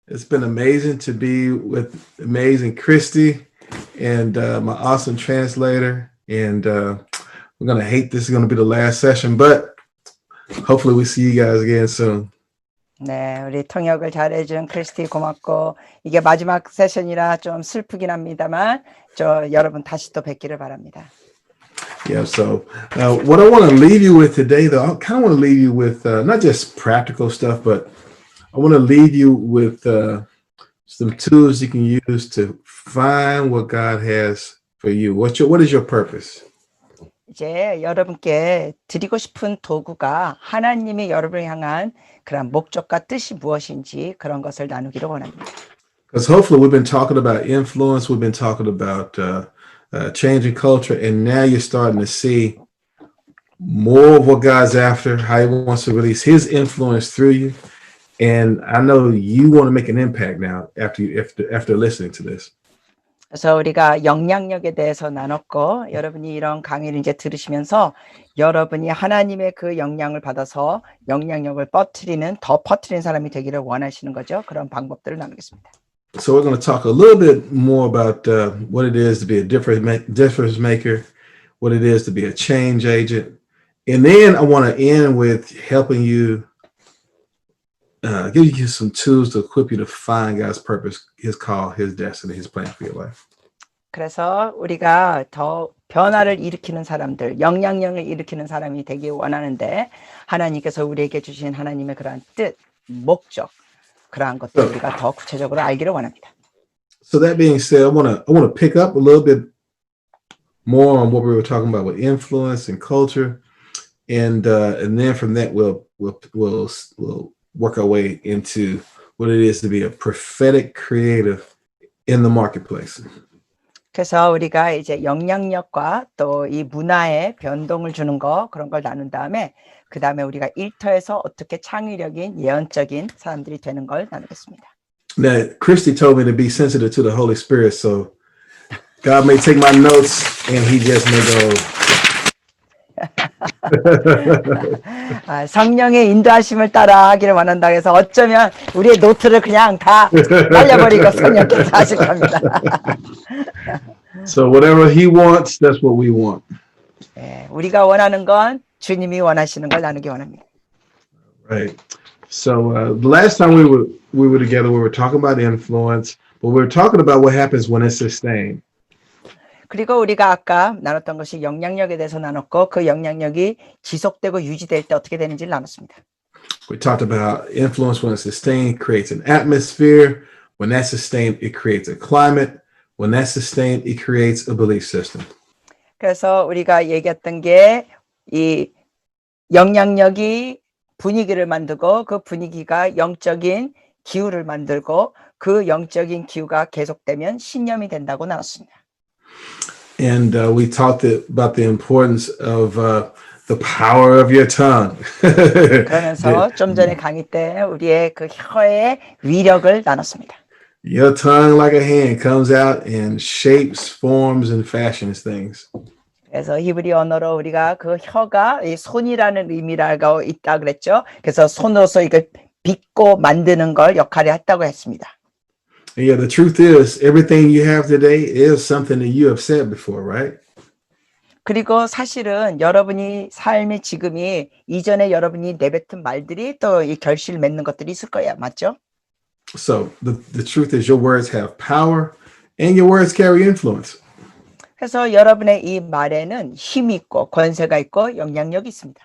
It's been amazing to be with amazing Christy and my awesome translator. And we're going to hate this is going to be the last session, but hopefully we see you guys again soon. 네, 우리 통역을 잘해준 크리스티 고맙고 이게 마지막 세션이라 좀 슬프긴 합니다만 여러분 다시 또 뵙기를 바랍니다. Yeah, so what I want to leave you with today, though, I kind of want to leave you with not just practical stuff, but I want to leave you with some tools you can use to find what God has for you. What is your purpose? 이제 여러분께 드리고 싶은 도구가 하나님이 여러분을 향한 그런 목적과 뜻이 무엇인지 그런 것을 나누기를 원합니다. Because hopefully we've been talking about influence, we've been talking about changing culture, and now you're starting to see more of what God's after, how He wants to release His influence through you. And I know you want to make an impact now after listening to this. 그래서 우리가 영향력에 대해서 나눴고 여러분이 이런 강의를 이제 들으시면서 여러분이 하나님의 그 영향을 받아서 영향력을 더 퍼뜨리는 사람이 되기를 원하시는 거죠. 그런 방법들을 나누겠습니다. So we're going to talk a little bit more about what it is to be a difference maker, what it is to be a change agent. And then I want to end with helping you, give you some tools to equip you to find God's purpose, His call, His destiny, His plan for your life. 그래서 우리가 더 변화를 일으키는 사람들, 영향력을 일으키는 사람이 되기 원하는데 하나님께서 우리에게 주신 하나님의 그러한 뜻, 목적, 그러한 것들 우리가 더 구체적으로 알기를 원합니다. So that being said, I want to pick up a little bit more on what we were talking about with influence and culture, and then from that we'll work our way into what it is to be a prophetic creative in the marketplace. 그래서 우리가 이제 영향력과 또 이 문화에 변동을 주는 거 그런 걸 나눈 다음에 그 다음에 우리가 일터에서 어떻게 창의력인 예언적인 사람들이 되는 걸 나누겠습니다. Now, Christy told me to be sensitive to the Holy Spirit, so God may take my notes and He just may go. 성령의 인도하심을 따라 하기를 원한다고 해서 어쩌면 우리의 노트를 그냥 다 날려버리고 성령께서 하실 겁니다. So whatever He wants, that's what we want. 네, 우리가 원하는 건 주님이 원하시는 걸 나누기 원합니다. Right. So the last time we were together, we were talking about influence, but we were talking about what happens when it's sustained. 그리고 우리가 아까 나눴던 것이 영향력에 대해서 나눴고 그 영향력이 지속되고 유지될 때 어떻게 되는지를 나눴습니다. We talked about influence when it's sustained, creates an atmosphere. When that's sustained, it creates a climate. When that's sustained, it creates a belief system. 그래서 우리가 얘기했던 게 이 영향력이 분위기를 만들고 그 분위기가 영적인 기후를 만들고 그 영적인 기후가 계속되면 신념이 된다고 나눴습니다. And we talked about the importance of the power of your tongue. 그러면서 좀 전에 강의 때 우리의 그 혀의 위력을 나눴습니다. Your tongue, like a hand, comes out and shapes, forms, and fashions things. 그래서 히브리 언어로 우리가 그 혀가 이 손이라는 의미라고 있다 그랬죠. 그래서 손으로서 이걸 빚고 만드는 걸 역할을 했다고 했습니다. Yeah, the truth is, everything you have today is something that you have said before, right? 그리고 사실은 여러분이 삶의 지금이 이전에 여러분이 내뱉은 말들이 또 이 결실을 맺는 것들이 있을 거야, 맞죠? So the truth is, your words have power, and your words carry influence. 그래서 여러분의 이 말에는 힘이 있고 권세가 있고 영향력이 있습니다.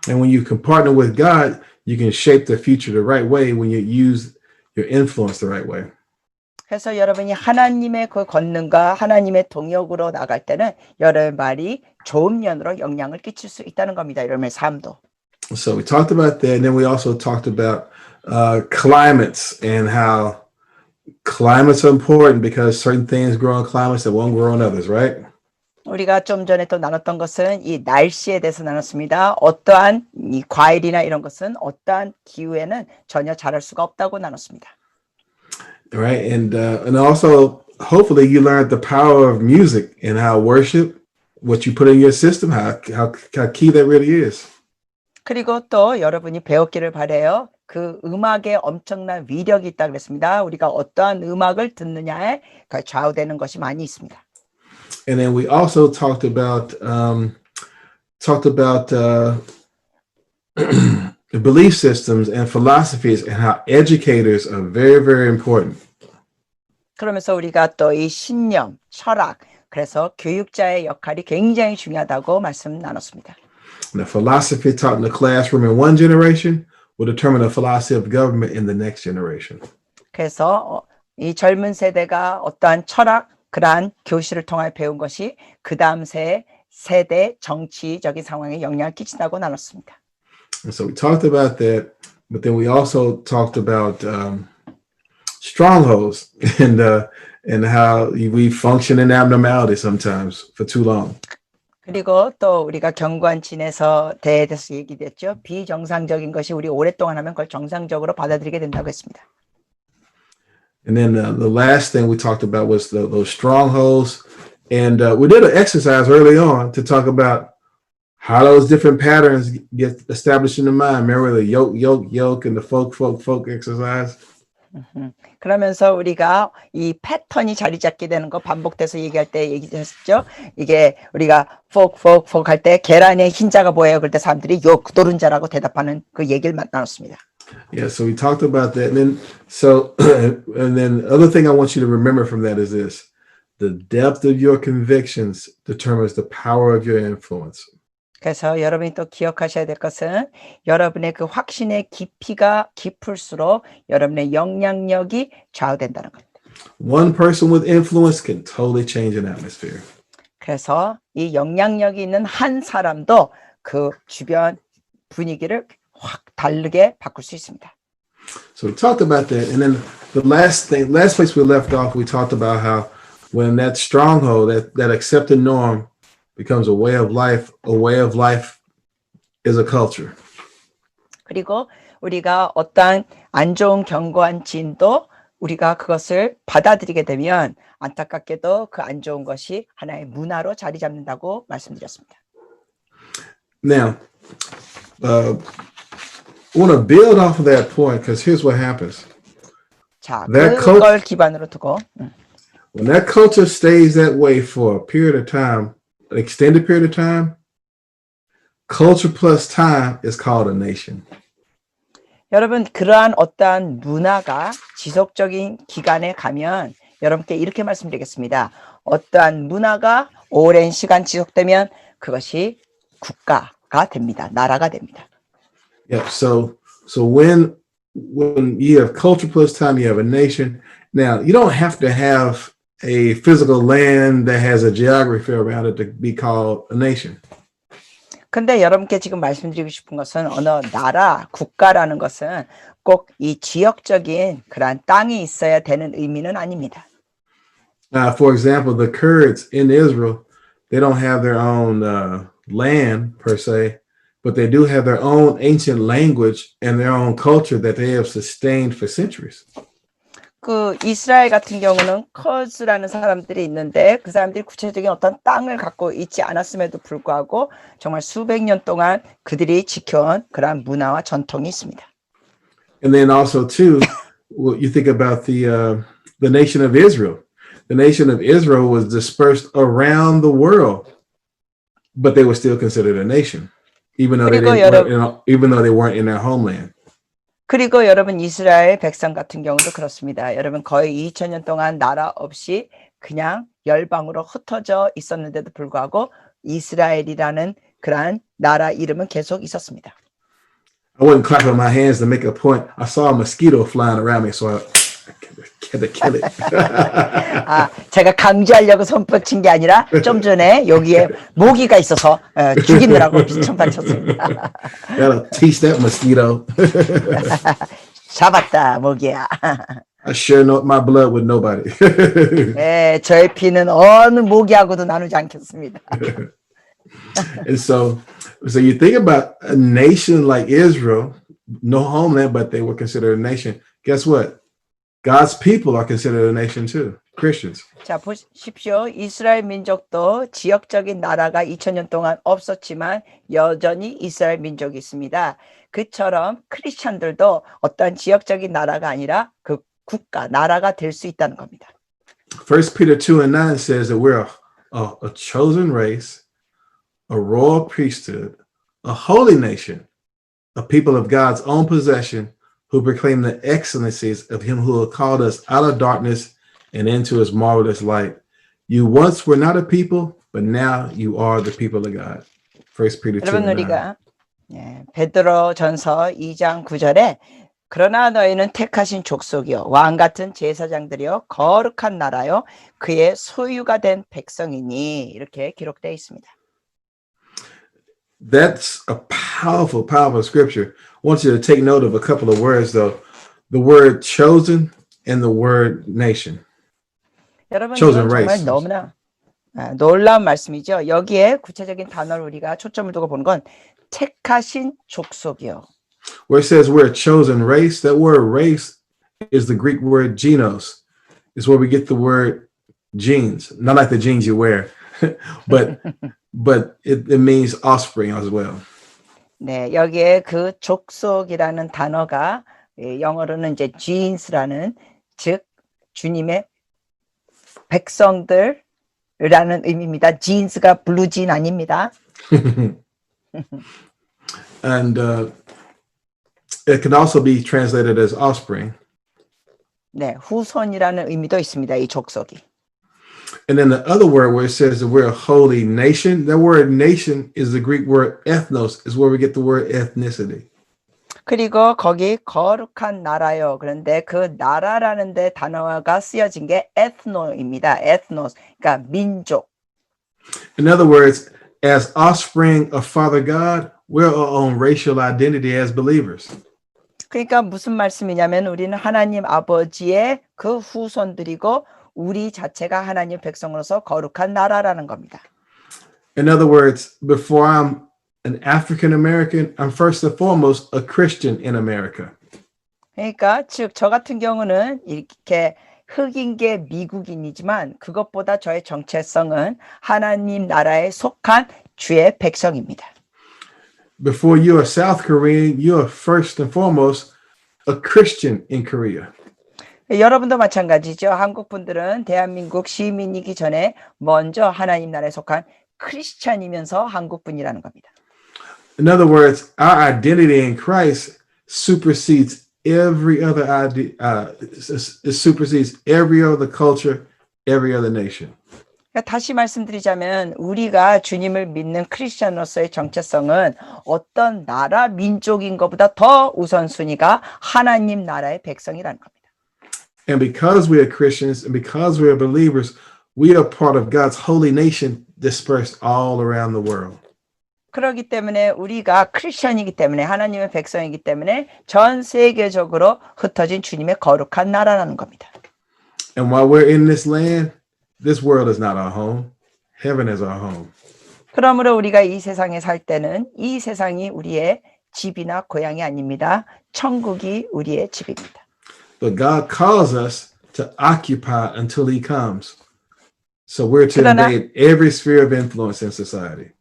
And when you can partner with God, you can shape the future the right way when you use your influence the right way. 그래서 여러분이 하나님의 그 권능과 하나님의 동역으로 나갈 때는 여러분의 말이 좋은 면으로 영향을 끼칠 수 있다는 겁니다. 여러분의 삶도. So we talked about that, and then we also talked about climates and how climates are important because certain things grow in climates that won't grow in others, right? 우리가 좀 전에 또 나눴던 것은 이 날씨에 대해서 나눴습니다. 어떠한 이 과일이나 이런 것은 어떠한 기후에는 전혀 자랄 수가 없다고 나눴습니다. Right, and also hopefully you learned the power of music and how worship, what you put in your system, how key that really is. 그리고 또 여러분이 배웠기를 바라요. 그 음악에 엄청난 위력이 있다 그랬습니다. 우리가 어떠한 음악을 듣느냐에 좌우되는 것이 많이 있습니다. And then we also talked about the belief systems and philosophies and how educators are very, very important. 그러면서 우리가 또 이 신념, 철학, 그래서 교육자의 역할이 굉장히 중요하다고 말씀 나눴습니다. The philosophy taught in the classroom in one generation will determine the philosophy of government in the next generation. 그래서 이 젊은 세대가 어떠한 철학, 그러한 교실을 통해 배운 것이 그 다음 세대 정치적인 상황에 영향을 끼친다고 나눴습니다. And so we talked about that, but then we also talked about strongholds and how we function in abnormality sometimes for too long. 그리고 또 우리가 경관진에서 대해서 얘기됐죠. 비정상적인 것이 우리 오랫동안 하면 그걸 정상적으로 받아들이게 된다고 했습니다. And then the last thing we talked about was those strongholds. And we did an exercise early on to talk about how those different patterns get established in the mind. Remember the yoke, and the folk exercise? 그러면서 우리가 이 패턴이 자리 잡게 되는 거 반복돼서 얘기할 때 얘기했죠. 이게 우리가 folk 할 때 계란에 흰자가 보여요. 그럴 때 사람들이 노른자라고 대답하는 그 얘기를 나눴습니다. Yeah, so we talked about that. And then the other thing I want you to remember from that is this: the depth of your convictions determines the power of your influence. 그래서 여러분이 또 기억하셔야 될 것은 여러분의 그 확신의 깊이가 깊을수록 여러분의 영향력이 좌우된다는 겁니다. One person with influence can totally change an atmosphere. 그래서 이 영향력이 있는 한 사람도 그 주변 분위기를 확 다르게 바꿀 수 있습니다. So we talked about that, and then the last place we left off, we talked about how when that stronghold, that accepted norm, becomes a way of life is a culture. 그리고 우리가 어떠한 안 좋은 견고한 진도 우리가 그것을 받아들이게 되면 안타깝게도 그 안 좋은 것이 하나의 문화로 자리 잡는다고 말씀드렸습니다. Now, I want to build off of that point because here's what happens. 자, 그걸 기반으로 두고 when that culture stays that way for a period of time, an extended period of time, culture plus time is called a nation. 여러분, 그러한 어떠한 문화가 지속적인 기간에 가면 여러분께 이렇게 말씀드리겠습니다. 어떠한 문화가 오랜 시간 지속되면 그것이 국가가 됩니다. 나라가 됩니다. Yeah, so when you have culture plus time, you have a nation. Now, you don't have to have a physical land that has a geography around it to be called a nation. 근데 여러분께 지금 말씀드리고 싶은 것은 어느 나라, 국가라는 것은 꼭 이 지역적인 그러한 땅이 있어야 되는 의미는 아닙니다. Now, for example, the Kurds in Israel, they don't have their own land per se, but they do have their own ancient language and their own culture that they have sustained for centuries. 그 이스라엘 같은 경우는 커즈라는 사람들이 있는데 그 사람들이 구체적인 어떤 땅을 갖고 있지 않았음에도 불구하고 정말 수백 년 동안 그들이 지켜온 그러한 문화와 전통이 있습니다. And then also too, you think about the nation of Israel. The nation of Israel was dispersed around the world, but they were still considered a nation, even though they weren't in their homeland. 그리고 여러분 이스라엘 백성 같은 경우도 그렇습니다. 여러분 거의 2000년 동안 나라 없이 그냥 열방으로 흩어져 있었는데도 불구하고 이스라엘이라는 그러한 나라 이름은 계속 있었습니다. I wasn't clapping my hands to make a point. I saw a mosquito flying around me, so I had to kill it. 아, 제가 강조하려고 손뻗친 게 아니라 좀 전에 여기에 모기가 있어서 죽이느라고 비청판 쳤습니다. Gotta teach that mosquito. 잡았다 모기야. I share my blood with nobody. 네, 저의 피는 어느 모기하고도 나누지 않겠습니다. And so you think about a nation like Israel, no homeland, but they were considered a nation. Guess what? God's people are considered a nation too. Christians. 자, 보십시오. 이스라엘 민족도 지역적인 나라가 2000년 동안 없었지만 여전히 이스라엘 민족이 있습니다. 그처럼 크리스천들도 어떤 지역적인 나라가 아니라 그 국가, 나라가 될 수 있다는 겁니다. 1 Peter 2:9 says that we're a chosen race, a royal priesthood, a holy nation, a people of God's own possession who proclaim the excellencies of him who called us out of darkness and into his marvelous light. You once were not a people, but now you are the people of God. 1 Peter 2:9. 여러분 우리가 베드로전서 2장 9절에 그러나 너희는 택하신 족속이요 왕 같은 제사장들이요 거룩한 나라요 그의 소유가 된 백성이니 이렇게 기록되어 있습니다. That's a powerful, powerful scripture. I want you to take note of a couple of words, though. The word chosen and the word nation. 여러분 chosen 이건 정말 race. 너무나 놀라운 말씀이죠. 여기에 구체적인 단어를 우리가 초점을 두고 보는 건 택하신 족속이요. Where it says we're a chosen race, that word race is the Greek word genos. It's where we get the word genes, not like the jeans you wear, but it means offspring as well. 네, 여기에 그 족속이라는 단어가 영어로는 이제 genes라는 즉 주님의 백성들이라는 의미입니다. jeans가 블루진 아닙니다. And it can also be translated as offspring. 네, 후손이라는 의미도 있습니다. 이 족속이. And then the other word where it says that we're a holy nation, that word nation is the Greek word ethnos, is where we get the word ethnicity. 그리고 거기 거룩한 나라요. 그런데 그 나라라는 데 단어가 쓰여진 게 ethno입니다. ethnos, 그러니까 민족. In other words, as offspring of Father God, we're our own racial identity as believers. 그러니까 무슨 말씀이냐면 우리는 하나님 아버지의 그 후손들이고 우리 자체가 하나님 백성으로서 거룩한 나라라는 겁니다. In other words, before I'm an African American, I'm first and foremost a Christian in America. 그러니까 즉 저 같은 경우는 이렇게 흑인계 미국인이지만 그것보다 저의 정체성은 하나님 나라에 속한 주의 백성입니다. Before you're a South Korean, you're first and foremost a Christian in Korea. 여러분도 마찬가지죠. 한국 분들은 대한민국 시민이기 전에 먼저 하나님 나라에 속한 크리스찬이면서 한국 분이라는 겁니다. In other words, our identity in Christ supersedes every other idea, it supersedes every other culture, every other nation. 다시 말씀드리자면 우리가 주님을 믿는 크리스찬으로서의 정체성은 어떤 나라 민족인 것보다 더 우선순위가 하나님 나라의 백성이라는 겁니다. And because we are Christians and because we are believers, we are part of God's holy nation dispersed all around the world. 그렇기 때문에 우리가 크리스천이기 때문에 하나님의 백성이기 때문에 전 세계적으로 흩어진 주님의 거룩한 나라라는 겁니다. And while we're in this land, this world is not our home. Heaven is our home. 그러므로 우리가 이 세상에 살 때는 이 세상이 우리의 집이나 고향이 아닙니다. 천국이 우리의 집입니다. But God calls us to occupy until he comes. So we're to invade every sphere of influence in society.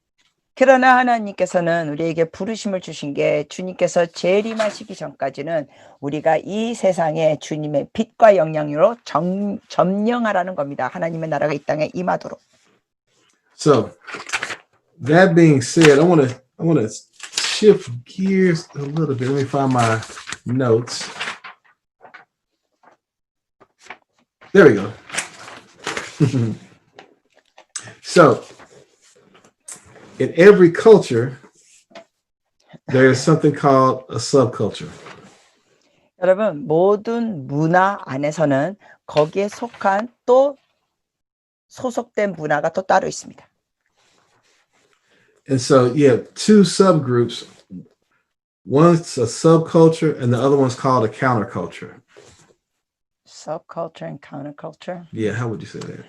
그러나 하나님께서는 우리에게 부르심을 주신 게 주님께서 재림하시기 전까지는 우리가 이 세상에 주님의 빛과 영향으로 점령하라는 겁니다. 하나님의 나라가 이 땅에 임하도록. So that being said, I want to shift gears a little bit. Let me find my notes. There we go. So in every culture, there is something called a subculture. 여러분, 모든 문화 안에서는 거기에 속한 또 소속된 문화가 또 따로 있습니다. And so you have two subgroups. One's a subculture and the other one's called a counterculture. Subculture and counterculture. Yeah, how would you say that?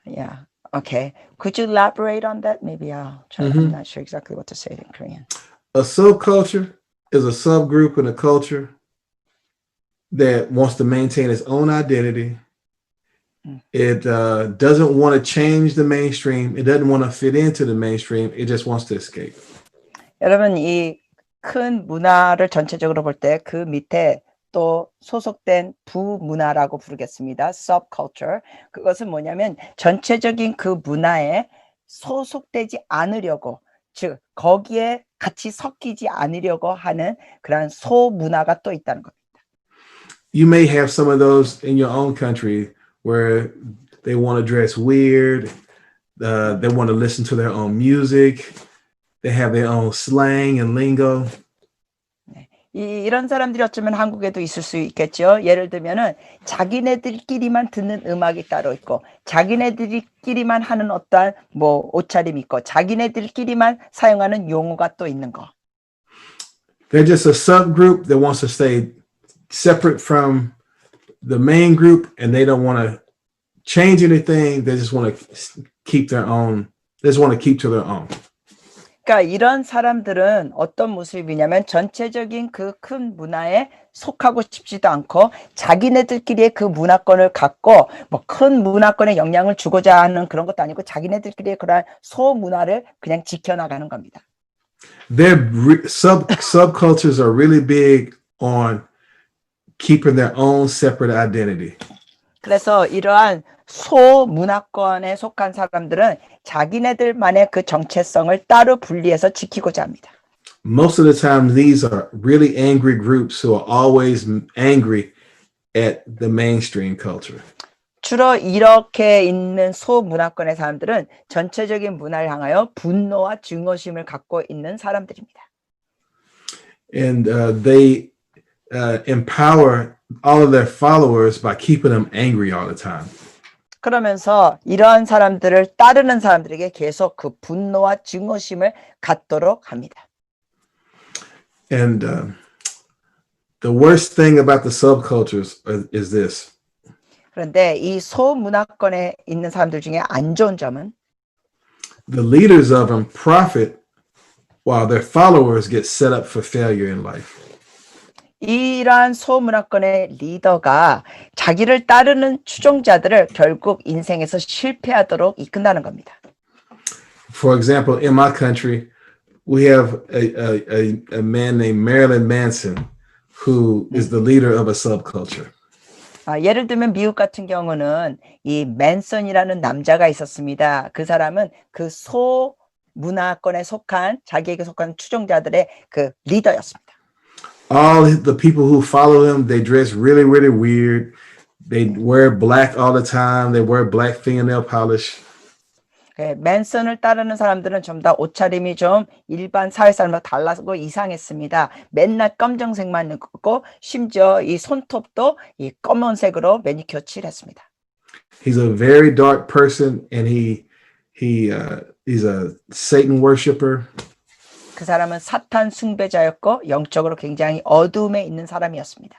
Yeah. Okay. Could you elaborate on that? Maybe I'll try. I'm not sure exactly what to say it in Korean. A subculture is a subgroup in a culture that wants to maintain its own identity It doesn't want to change the mainstream. It doesn't want to fit into the mainstream. It just wants to escape. 여러분 이 큰 문화를 전체적으로 볼 때 그 밑에 또 소속된 부문화라고 부르겠습니다. subculture. 그것은 뭐냐면 전체적인 그 문화에 소속되지 않으려고 즉 거기에 같이 섞이지 않으려고 하는 그런 소문화가 또 있다는 겁니다. You may have some of those in your own country where they want to dress weird. They want to listen to their own music. They have their own slang and lingo. 이런 사람들이 어쩌면 한국에도 있을 수 있겠죠. 예를 들면은 자기네들끼리만 듣는 음악이 따로 있고 자기네들끼리만 하는 어떠한 뭐 옷차림이 있고 자기네들끼리만 사용하는 용어가 또 있는 거. They're just a subgroup that wants to stay separate from the main group and they don't want to change anything. They just want to keep their own. They just want to keep to their own. 그러니까 이런 사람들은 어떤 모습이냐면 전체적인 그 큰 문화에 속하고 싶지도 않고 자기네들끼리의 그 문화권을 갖고 뭐 큰 문화권에 영향을 주고자 하는 그런 것도 아니고 자기네들끼리의 그런 소문화를 그냥 지켜나가는 겁니다. Their subcultures are really big on keeping their own separate identity. 그래서 이러한 소문화권에 속한 사람들은 자기네들만의 그 정체성을 따로 분리해서 지키고자 합니다. Most of the time, these are really angry groups who are always angry at the mainstream culture. 주로 이렇게 있는 소문화권의 사람들은 전체적인 문화를 향하여 분노와 증오심을 갖고 있는 사람들입니다. And they empower all of their followers by keeping them angry all the time. 그러면서 이러한 사람들을 따르는 사람들에게 계속 그 분노와 증오심을 갖도록 합니다. And the worst thing about the subcultures is this. 그런데 이 소문화권에 있는 사람들 중에 안 좋은 점은 The leaders of them profit while their followers get set up for failure in life. 이러한 소문화권의 리더가 자기를 따르는 추종자들을 결국 인생에서 실패하도록 이끈다는 겁니다. For example, in my country, we have a man named Marilyn Manson, who is the leader of a subculture. 예를 들면 미국 같은 경우는 이 맨슨이라는 남자가 있었습니다. 그 사람은 그 소문화권에 속한 자기에게 속한 추종자들의 그 리더였습니다. All the people who follow him, they dress really, really weird. They wear black all the time. They wear black fingernail polish. 맨슨을 따르는 사람들은 좀 더 옷차림이 좀 일반 사회 사람과 달라고 이상했습니다. 맨날 검정색만 입고 심지어 이 손톱도 이 검은색으로 매니큐어 칠했습니다. He's a very dark person, and he's a Satan worshiper. 그 사람은 사탄 숭배자였고 영적으로 굉장히 어두움에 있는 사람이었습니다.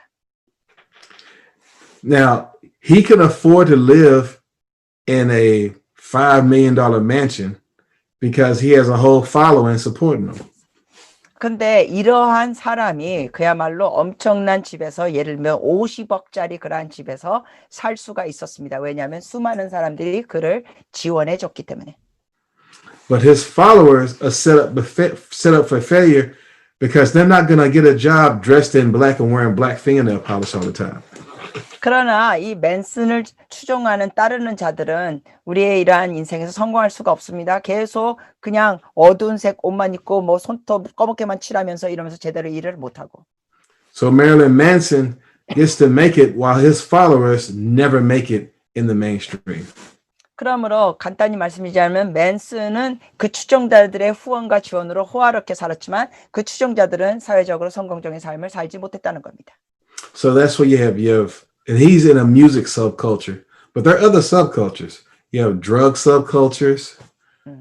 Now, he can afford to live in a $5 million mansion because he has a whole following supporting him. 근데 이러한 사람이 그야말로 엄청난 집에서 예를 들면 50억짜리 그러한 집에서 살 수가 있었습니다. 왜냐하면 수많은 사람들이 그를 지원해 줬기 때문에. But his followers are set up for failure because they're not going to get a job dressed in black and wearing black fingernail polish all the time. 그러나 이 맨슨을 추종하는 따르는 자들은 우리의 이러한 인생에서 성공할 수가 없습니다. 계속 그냥 어두운 색 옷만 입고 뭐 손톱 검게 칠하면서 이러면서 제대로 일을 못하고. So Marilyn Manson gets to make it while his followers never make it in the mainstream. 그러므로 간단히 말씀드리자면 맨슨은 그 추종자들의 후원과 지원으로 호화롭게 살았지만 그 추종자들은 사회적으로 성공적인 삶을 살지 못했다는 겁니다. So that's what you have, and he's in a music subculture, but there are other subcultures. You have drug subcultures,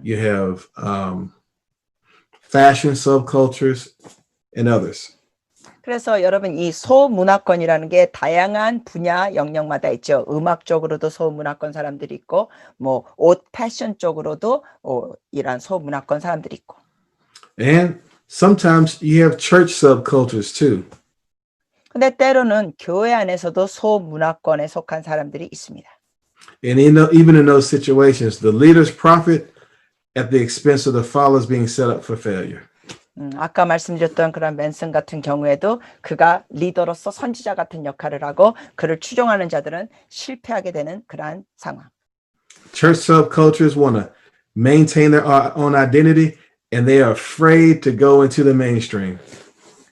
you have fashion subcultures, and others. 그래서 여러분 이 소문화권이라는 게 다양한 분야 영역마다 있죠. 음악 쪽으로도 소문화권 사람들이 있고 뭐 옷 패션 쪽으로도 이런 소문화권 사람들이 있고. And sometimes you have church subcultures too. 근데 때로는 교회 안에서도 소문화권에 속한 사람들이 있습니다. And even in those situations, the leaders profit at the expense of the followers being set up for failure. 아까 말씀드렸던 그런 맨슨 같은 경우에도 그가 리더로서 선지자 같은 역할을 하고 그를 추종하는 자들은 실패하게 되는 그러한 상황. Church subcultures want to maintain their own identity, and they are afraid to go into the mainstream.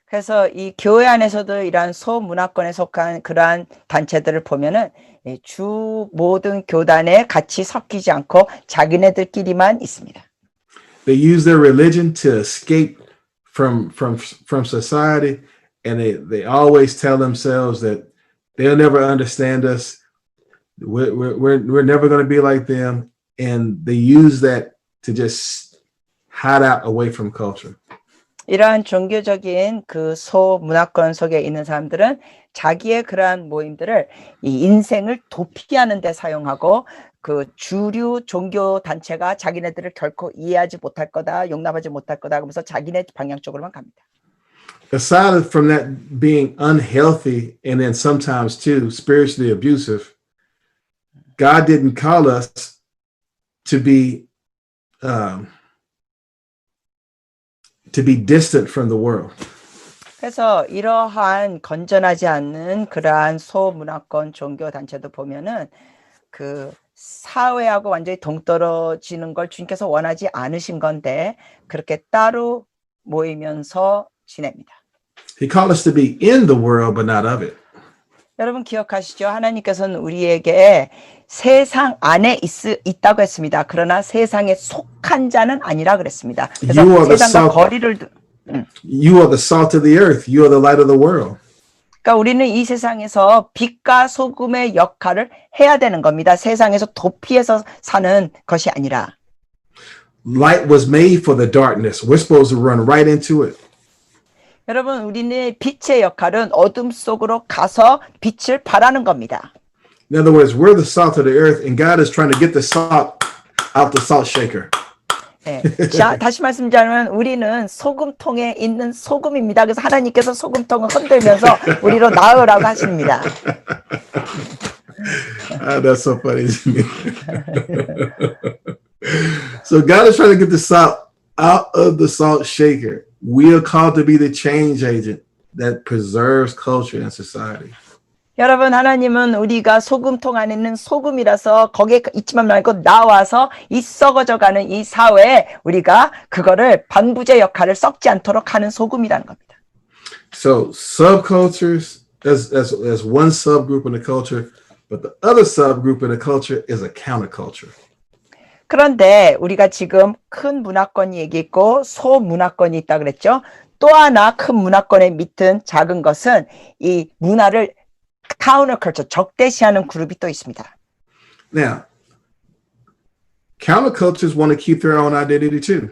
그래서 이 교회 안에서도 이러한 소문화권에 속한 그러한 단체들을 보면은 주 모든 교단에 같이 섞이지 않고 자기네들끼리만 있습니다. They use their religion to escape from society, and they always tell themselves that they'll never understand us. We're never going to be like them, and they use that to just hide out away from culture. 이러한 종교적인 그 소문화권 속에 있는 사람들은 자기의 그러한 모임들을 이 인생을 도피하는 데 사용하고 그 주류 종교 단체가 자기네들을 결코 이해하지 못할 거다, 용납하지 못할 거다 하면서 자기네 방향 쪽으로만 갑니다. Aside from that being unhealthy and then sometimes too spiritually abusive, God didn't call us to be distant from the world. 그래서 이러한 건전하지 않는 그러한 소문화권 종교 단체도 보면은 그 사회하고 완전히 동떨어지는 걸 주님께서 원하지 않으신 건데 그렇게 따로 모이면서 지냅니다. He called us to be in the world, but not of it. 여러분 기억하시죠? 하나님께서는 우리에게 세상 안에 있다고 했습니다. 그러나 세상에 속한 자는 아니라 그랬습니다. 그래서 세상과 거리를 You are the salt of the earth. You are the light of the world. 그러니까 우리는 이 세상에서 빛과 소금의 역할을 해야 되는 겁니다. 세상에서 도피해서 사는 것이 아니라. Light was made for the darkness. We're supposed to run right into it. 여러분, 우리는 빛의 역할은 어둠 속으로 가서 빛을 발하는 겁니다. In other words, we're the salt of the earth, and God is trying to get the salt out the salt shaker. 네. 자, 다시 말씀드리면 우리는 소금통에 있는 소금입니다. 그래서 하나님께서 소금통을 흔들면서 우리로 나으라고 하십니다. That's so funny to me. So God is trying to get the salt out of the salt shaker. We are called to be the change agent that preserves culture and society. 여러분, 하나님은 우리가 소금통 안에 있는 소금이라서 거기에 있지만 말고 나와서 이 썩어져가는 이 사회에 우리가 그거를 방부제 역할을 썩지 않도록 하는 소금이라는 겁니다. So subcultures as one subgroup in the culture, but the other subgroup in the culture is a counterculture. 그런데 우리가 지금 큰 문화권이 얘기했고 소문화권이 있다 그랬죠. 또 하나 큰 문화권의 밑은 작은 것은 이 문화를 counterculture, 적대시하는 그룹이 또 있습니다. Now, countercultures want to keep their own identity too.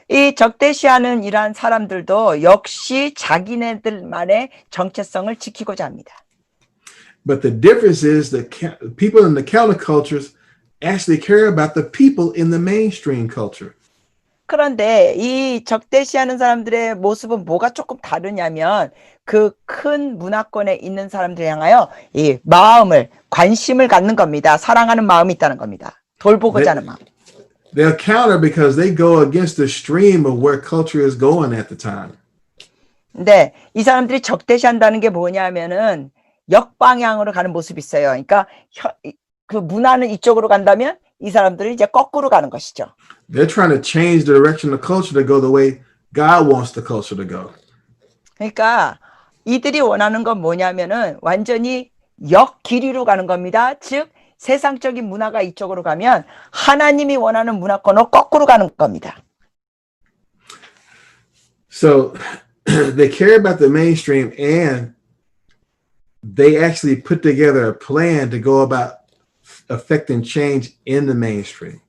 이 적대시하는 이러한 사람들도 역시 자기네들만의 정체성을 지키고자 합니다. But the difference is that people in the countercultures actually care about the people in the mainstream culture. 그런데 이 적대시하는 사람들의 모습은 뭐가 조금 다르냐면 그 큰 문화권에 있는 사람들 향하여 이 마음을 관심을 갖는 겁니다. 사랑하는 마음이 있다는 겁니다. 돌보고자 하는 마음. They'll counter because they go against the stream of where culture is going at the time. 네, 이 사람들이 적대시한다는 게 뭐냐면은 역방향으로 가는 모습이 있어요. 그러니까 그 문화는 이쪽으로 간다면 이 사람들은 이제 거꾸로 가는 것이죠. They're trying to change the direction of culture to go the way God wants the culture to go. 그러니까 이들이 원하는 건 뭐냐면은 완전히 역기류로 가는 겁니다. 즉 세상적인 문화가 이쪽으로 가면 하나님이 원하는 문화권으로 거꾸로 가는 겁니다. So they care about the mainstream and they actually put together a plan to go about affecting change in the mainstream.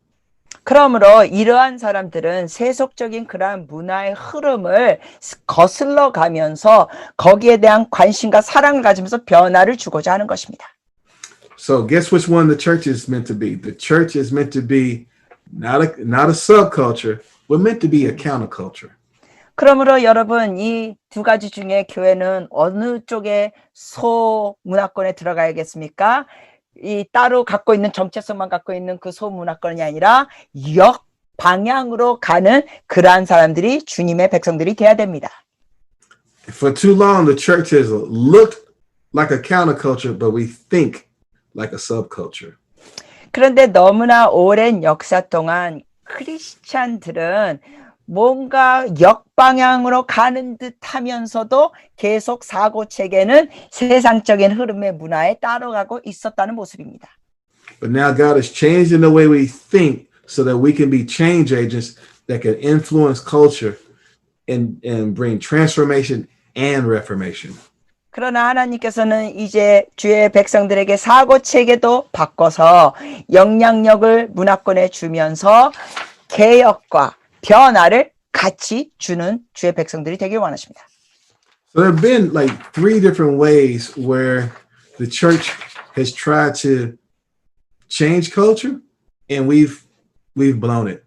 그러므로 이러한 사람들은 세속적인 그러한 문화의 흐름을 거슬러 가면서 거기에 대한 관심과 사랑을 가지면서 변화를 주고자 하는 것입니다. So guess which one the church is meant to be? The church is meant to be not a subculture, but meant to be a counterculture. 그러므로 여러분 이 두 가지 중에 교회는 어느 쪽의 소문화권에 들어가야겠습니까? 이 따로 갖고 있는 정체성만 갖고 있는 그 소문화권이 아니라 역방향으로 가는 그러한 사람들이 주님의 백성들이 돼야 됩니다. For too long, the church has looked like a counterculture, but we think like a subculture. 그런데 너무나 오랜 역사 동안 크리스찬들은 뭔가 역방향으로 가는 듯 하면서도 계속 사고 체계는 세상적인 흐름의 문화에 따라가고 있었다는 모습입니다. But now God is changing the way we think so that we can be change agents that can influence culture and bring transformation and reformation. 그러나 하나님께서는 이제 주의 백성들에게 사고 체계도 바꿔서 영향력을 문화권에 주면서 개혁과 변화를 같이 주는 주의 백성들이 되길 원하십니다. So there have been like three different ways where the church has tried to change culture, and we've blown it.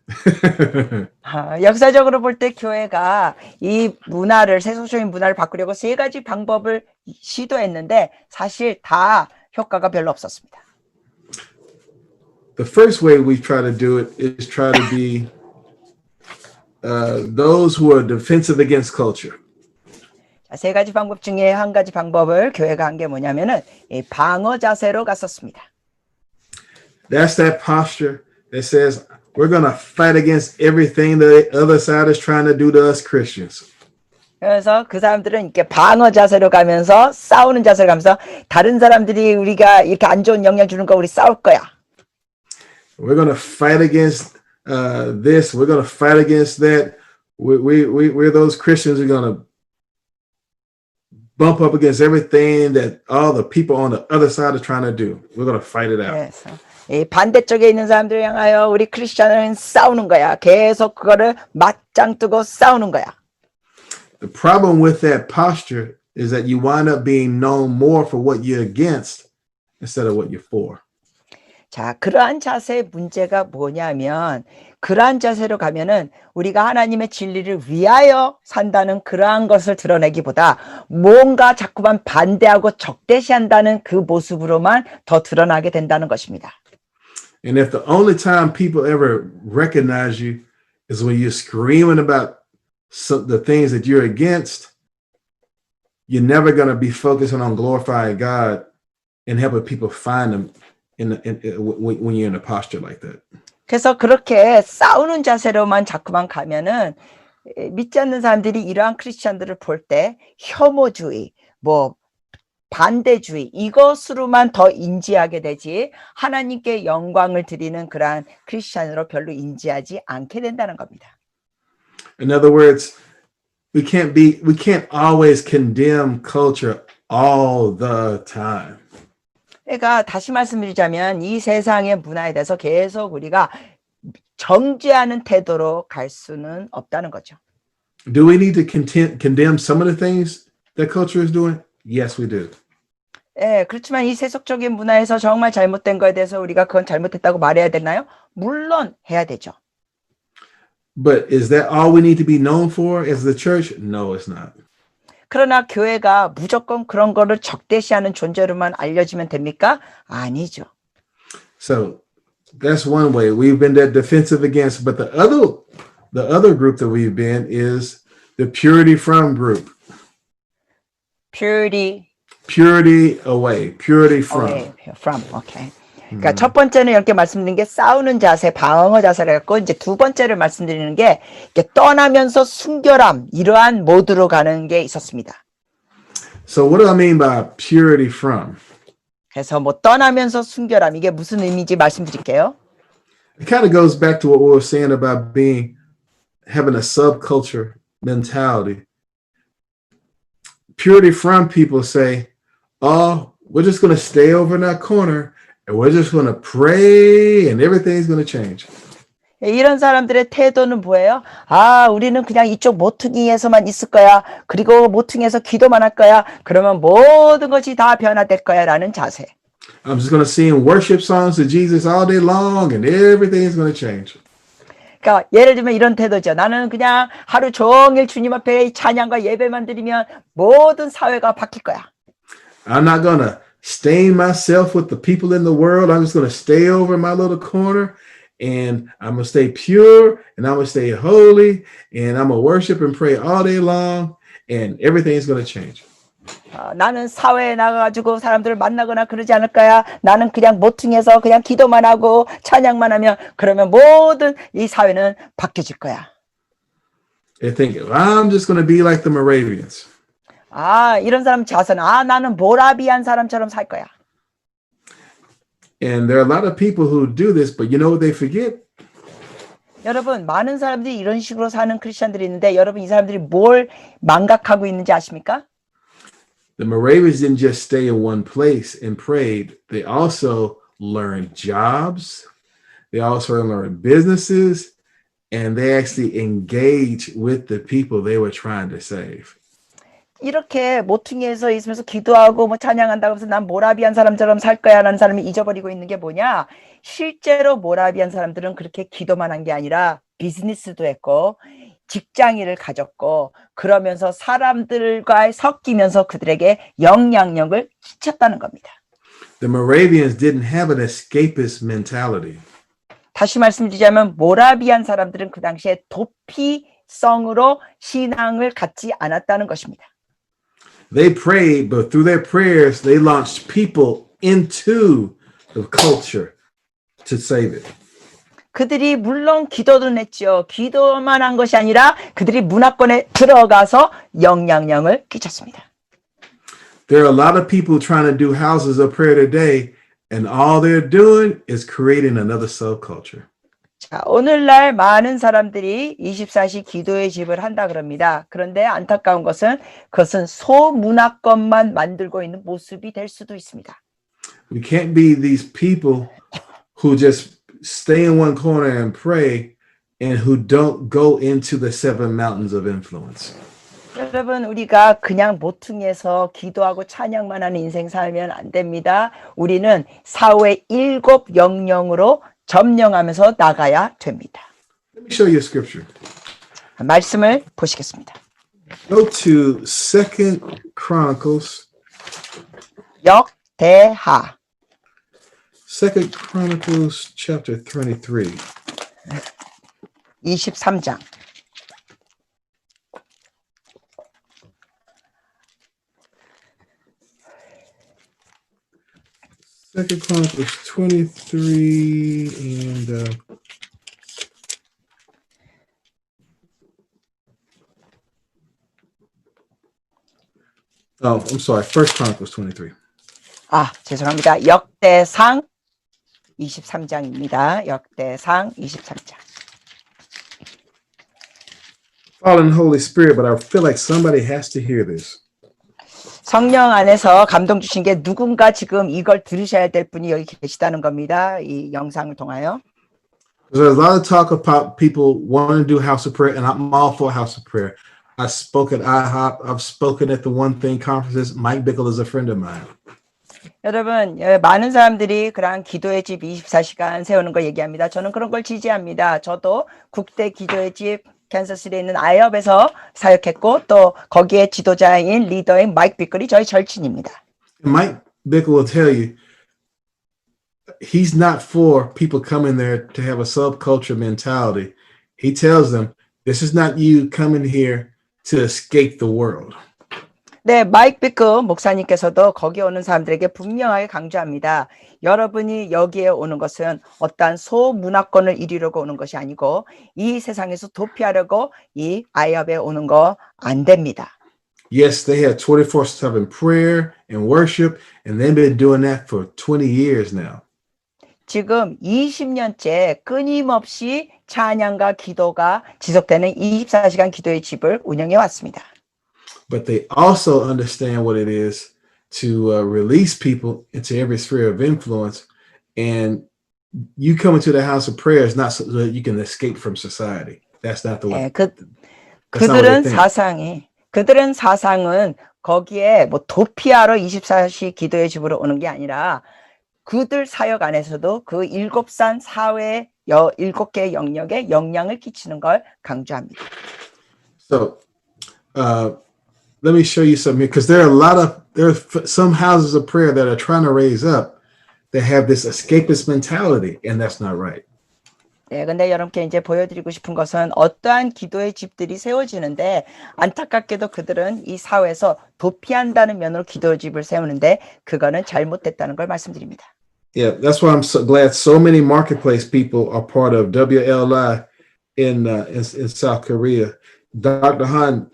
역사적으로 볼 때 교회가 이 문화를 세속적인 문화를 바꾸려고 세 가지 방법을 시도했는데 사실 다 효과가 별로 없었습니다. The first way we try to do it is try to be those who are defensive against culture. 자, 세 가지 방법 중에 한 가지 방법을 교회가 한 게 뭐냐면은 이 방어 자세로 갔었습니다. That's that posture that says we're going to fight against everything the other side is trying to do to us Christians. 그래서 그 사람들은 이렇게 방어 자세로 가면서 싸우는 자세로 가면서 다른 사람들이 우리가 이렇게 안 좋은 영향 주는 거 우리 싸울 거야. We're going to fight against this. We're going to fight against that. We're those Christians who are going to bump up against everything that all the people on the other side are trying to do. We're going to fight it out. 그래서 이 반대쪽에 있는 사람들을 향하여 우리 크리스천은 싸우는 거야. 계속 그거를 맞짱 뜨고 싸우는 거야. The problem with that posture is that you wind up being known more for what you're against instead of what you're for. 자, 그러한 자세의 문제가 뭐냐면 그러한 자세로 가면은 우리가 하나님의 진리를 위하여 산다는 그러한 것을 드러내기보다 뭔가 자꾸만 반대하고 적대시한다는 그 모습으로만 더 드러나게 된다는 것입니다. And if the only time people ever recognize you is when you're screaming about the things that you're against, you're never going to be focusing on glorifying God and helping people find them when you're in a posture like that. 그래서 그렇게 싸우는 자세로만 자꾸만 가면은 믿지 않는 사람들이 이러한 크리스천들을 볼 때 혐오주의, 뭐 반대주의 이것으로만 더 인지하게 되지 하나님께 영광을 드리는 그러한 크리스천으로 별로 인지하지 않게 된다는 겁니다. In other words, we can't always condemn culture all the time. 그러니까 다시 말씀드리자면 이 세상의 문화에 대해서 계속 우리가 정죄하는 태도로 갈 수는 없다는 거죠. Do we need to condemn some of the things that culture is doing? Yes, we do. 예, 그렇지만 이 세속적인 문화에서 정말 잘못된 거에 대해서 우리가 그건 잘못했다고 말해야 되나요? 물론 해야 되죠. But is that all we need to be known for as the church? No, it's not. 그러나 교회가 무조건 그런 거를 적대시하는 존재로만 알려지면 됩니까? 아니죠. So that's one way we've been that defensive against. But the other group that we've been is the purity from group. Purity away, purity from. away from. Okay. 그러니까 첫 번째는 이렇게 말씀드린 게 싸우는 자세, 방어 자세를 갖고 이제 두 번째를 말씀드리는 게 이렇게 떠나면서 순결함 이러한 모드로 가는 게 있었습니다. So what do I mean by purity from? 그래서 뭐 떠나면서 순결함 이게 무슨 의미인지 말씀드릴게요. It kind of goes back to what we were saying about having a subculture mentality. Purity from people say, oh, we're just going to stay over in that corner and we're just going to pray and everything's going to change. 이런 사람들의 태도는 뭐예요? 아, 우리는 그냥 이쪽 모퉁이에서만 있을 거야. 그리고 모퉁이에서 기도만 할 거야. 그러면 모든 것이 다 변화될 거야 라는 자세. I'm just going to sing worship songs to Jesus all day long and everything's going to change. 그러니까 예를 들면 이런 태도죠. 나는 그냥 하루 종일 주님 앞에 찬양과 예배만 드리면 모든 사회가 바뀔 거야. I'm not going to stain myself with the people in the world. I'm just going to stay over in my little corner and I'm going to stay pure and I'm going to stay holy and I'm going to worship and pray all day long and everything's going to change. 나는 사회에 나가가지고 사람들을 만나거나 그러지 않을 거야. 나는 그냥 모퉁이에서 그냥 기도만 하고 찬양만 하면 그러면 모든 이 사회는 바뀌어질 거야. They think, I'm just going to be like the Moravians. 이런 사람 자선. 나는 모라비안 사람처럼 살 거야. And there are a lot of people who do this, but you know what they forget? 여러분, 많은 사람들이 이런 식으로 사는 크리스천들이 있는데 여러분 이 사람들이 뭘 망각하고 있는지 아십니까? The Moravians didn't just stay in one place and prayed. They also learned jobs. They also learned businesses. And they actually engaged with the people they were trying to save. 이렇게 모퉁이에서 있으면서 기도하고 뭐 찬양한다고 해서 난 모라비안 사람처럼 살 거야 라는 사람이 잊어버리고 있는 게 뭐냐? 실제로 모라비안 사람들은 그렇게 기도만 한 게 아니라 비즈니스도 했고 직장인을 가졌고 그러면서 사람들과 섞이면서 그들에게 영향력을 끼쳤다는 겁니다. The Moravians didn't have an escapist mentality. 다시 말씀드리자면 모라비안 사람들은 그 당시에 도피성으로 신앙을 갖지 않았다는 것입니다. They prayed, but through their prayers, they launched people into the culture to save it. 그들이 물론 기도도 냈죠. 기도만 한 것이 아니라 그들이 문화권에 들어가서 영향력을 끼쳤습니다. There are a lot of people trying to do houses of prayer today, and all they're doing is creating another subculture. 자, 오늘날 많은 사람들이 24시 기도의 집을 한다 그럽니다. 그런데 안타까운 것은 그것은 소문화권만 만들고 있는 모습이 될 수도 있습니다. We can't be these people who just stay in one corner and pray and who don't go into the seven mountains of influence. 여러분 우리가 그냥 모퉁이에서 기도하고 찬양만 하는 인생 살면 안 됩니다. 우리는 사회 7 영역으로 점령하면서 나가야 됩니다. Let me show you a scripture. 말씀을 보시겠습니다. Go to 2 Chronicles. 역대하 2 Chronicles chapter 23. 23장 2 Chronicles 23 and I'm sorry, 1 Chronicles 23. 죄송합니다. 역대상 23장입니다. 역대상 23장. Fallen Holy Spirit, but I feel like somebody has to hear this. 성령 안에서 감동 주신 게 누군가 지금 이걸 들으셔야 될 분이 여기 계시다는 겁니다. 이 영상을 통하여. There's a lot of talk about people wanting to do house of prayer, and I'm all for house of prayer. I spoke at IHOP. I've spoken at the One Thing conferences. Mike Bickle is a friend of mine. 여러분, 많은 사람들이 그러한 기도의 집 24시간 세우는 걸 얘기합니다. 저는 그런 걸 지지합니다. 저도 국대 기도의 집 캔서스에 있는 아이업에서 사역했고 또 거기에 지도자인 리더인 마이크 비클이 저희 절친입니다. Mike Bickle will tell you he's not for people coming there to have a subculture mentality. He tells them, this is not you coming here to escape the world. 네, 마이크 비클 목사님께서도 거기 오는 사람들에게 분명하게 강조합니다. 여러분이 여기에 오는 것은 어떠한 소문화권을 이루려고 오는 것이 아니고 이 세상에서 도피하려고 이 아이업에 오는 거 안 됩니다. Yes, they have 24/7 prayer and worship, and they've been doing that for 20 years now. 지금 20년째 끊임없이 찬양과 기도가 지속되는 24시간 기도의 집을 운영해 왔습니다. But they also understand what it is to release people into every sphere of influence. And you come into the house of prayer is not so that you can escape from society. That's not the way. 그들은 사상은 거기에 뭐 도피하러 24시 기도의 집으로 오는 게 아니라 그들 사역 안에서도 그 7산 사회의 7개의 영역에 영향을 끼치는 걸 강조합니다. So, let me show you something here, because there are a lot of some houses of prayer that are trying to raise up that have this escapist mentality, and that's not right. 네, 근데 여러분께 이제 보여드리고 싶은 것은 어떠한 기도의 집들이 세워지는데 안타깝게도 그들은 이 사회에서 도피한다는 면으로 기도의 집을 세우는데 그거는 잘못됐다는 걸 말씀드립니다. Yeah, that's why I'm so glad so many marketplace people are part of WLI in South Korea. Dr. Han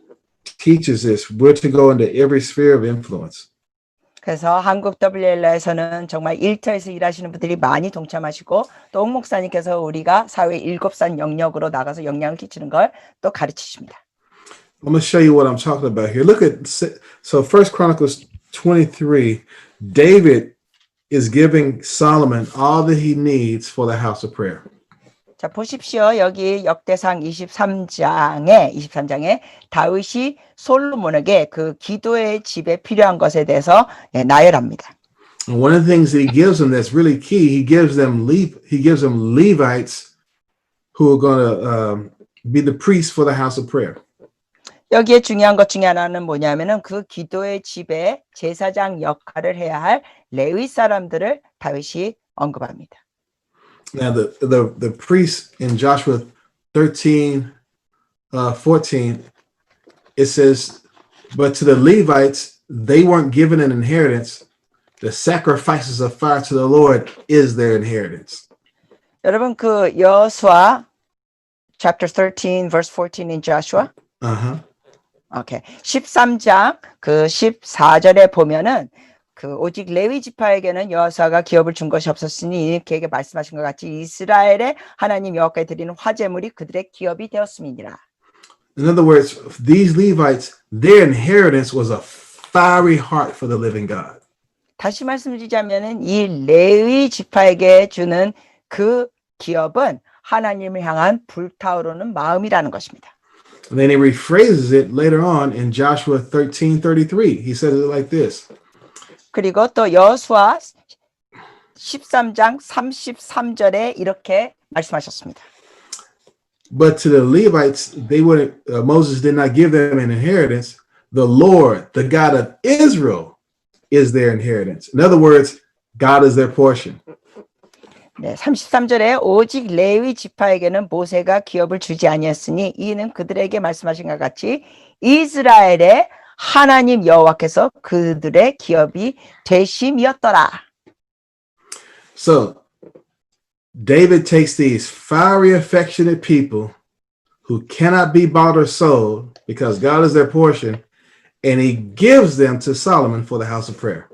teaches this. We're to go into every sphere of influence. 그래서 한국 WL에서는 정말 일터에서 일하시는 분들이 많이 동참하시고 또 옥 목사님께서 우리가 사회 7산 영역으로 나가서 영향을 끼치는 걸 또 가르치십니다. I'm going to show you what I'm talking about here. Look at, so First Chronicles 23, David is giving Solomon all that he needs for the house of prayer. 자, 보십시오. 여기 역대상 23장에 다윗이 솔로몬에게 그 기도의 집에 필요한 것에 대해서 나열합니다. And one of the things that he gives them that's really key, he gives them Levites who are going to be the priests for the house of prayer. 여기에 중요한 것 중에 하나는 뭐냐면은 그 기도의 집에 제사장 역할을 해야 할 레위 사람들을 다윗이 언급합니다. Now the priests in Joshua 13, 14, it says, but to the Levites, they weren't given an inheritance. The sacrifices of fire to the Lord is their inheritance. 여러분 그 여호수아 chapter 13 verse 14 in Joshua. 오케이. 13장 그 14절에 보면은 그 오직 레위 지파에게는 여호수아가 기업을 준 것이 없었으니 그에게 말씀하신 것 같이 이스라엘의 하나님 여호와께 드리는 화제물이 그들의 기업이 되었음이니라. In other words, these Levites, their inheritance was a fiery heart for the living God. 다시 말씀드리자면은 이 레위 지파에게 주는 그 기업은 하나님을 향한 불타오르는 마음이라는 것입니다. And then he rephrases it later on in Joshua 13:33. He says it like this. 그리고 또 여호수아 13장 33절에 이렇게 말씀하셨습니다. But to the Levites, Moses did not give them an inheritance. The Lord, the God of Israel, is their inheritance. In other words, God is their portion. 네, 33절에 오직 레위 지파에게는 모세가 기업을 주지 아니었으니 이는 그들에게 말씀하신 것 같이 이스라엘의 하나님 여호와께서 그들의 기업이 되심이었더라. So David takes these fiery, affectionate people who cannot be bought or sold because God is their portion, and he gives them to Solomon for the house of prayer.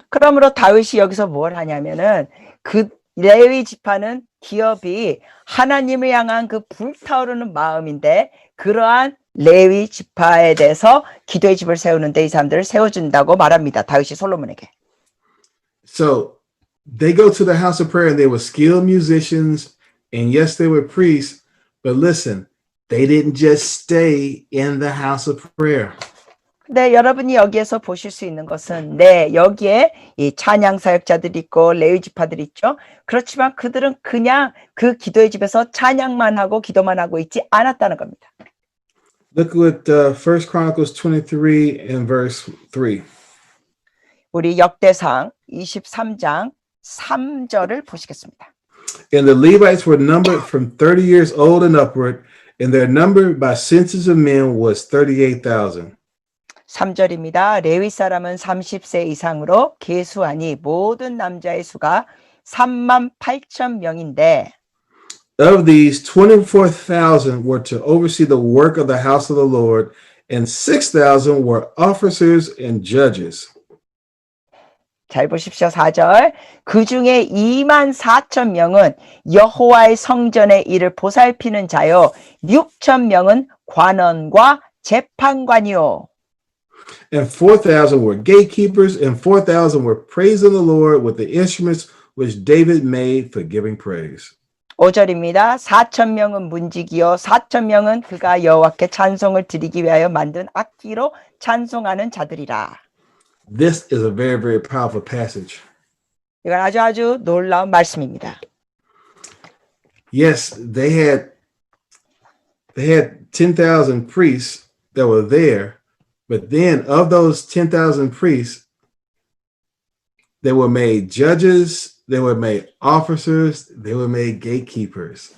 그러므로 다윗이 여기서 뭘 하냐면은 그 레위 지파는 기업이 하나님을 향한 그 불타오르는 마음인데 그러한 레위 지파에 대해서 기도의 집을 세우는데 이 사람들을 세워준다고 말합니다. 다윗이 솔로몬에게. So they go to the house of prayer and they were skilled musicians and yes, they were priests, but listen, they didn't just stay in the house of prayer. 네, 여러분이 여기에서 보실 수 있는 것은 네, 여기에 이 찬양 사역자들이 있고 레위 지파들이 있죠. 그렇지만 그들은 그냥 그 기도의 집에서 찬양만 하고 기도만 하고 있지 않았다는 겁니다. Look at 1 Chronicles 23 and verse 3. 우리 역대상 23장 3절을 보시겠습니다. And the Levites were numbered from 30 years old and upward, and their number by census of men was 38,000. 3절입니다. 레위 사람은 30세 이상으로 계수하니 모든 남자의 수가 38,000명인데 Of these, 24,000 were to oversee the work of the house of the Lord, and 6,000 were officers and judges. 잘 보십시오. 4절. 그 중에 24,000명은 여호와의 성전의 일을 보살피는 자요. 6,000명은 관원과 재판관이요. And 4,000 were gatekeepers, and 4,000 were praising the Lord with the instruments which David made for giving praise. 5절입니다. 4,000명은 문지기요. 4,000명은 그가 여호와께 찬송을 드리기 위하여 만든 악기로 찬송하는 자들이라. This is a very, very powerful passage. 이건 아주 놀라운 말씀입니다. Yes, they had 10,000 priests that were there, but then of those 10,000 priests, They were made judges, they were made officers, they were made gatekeepers.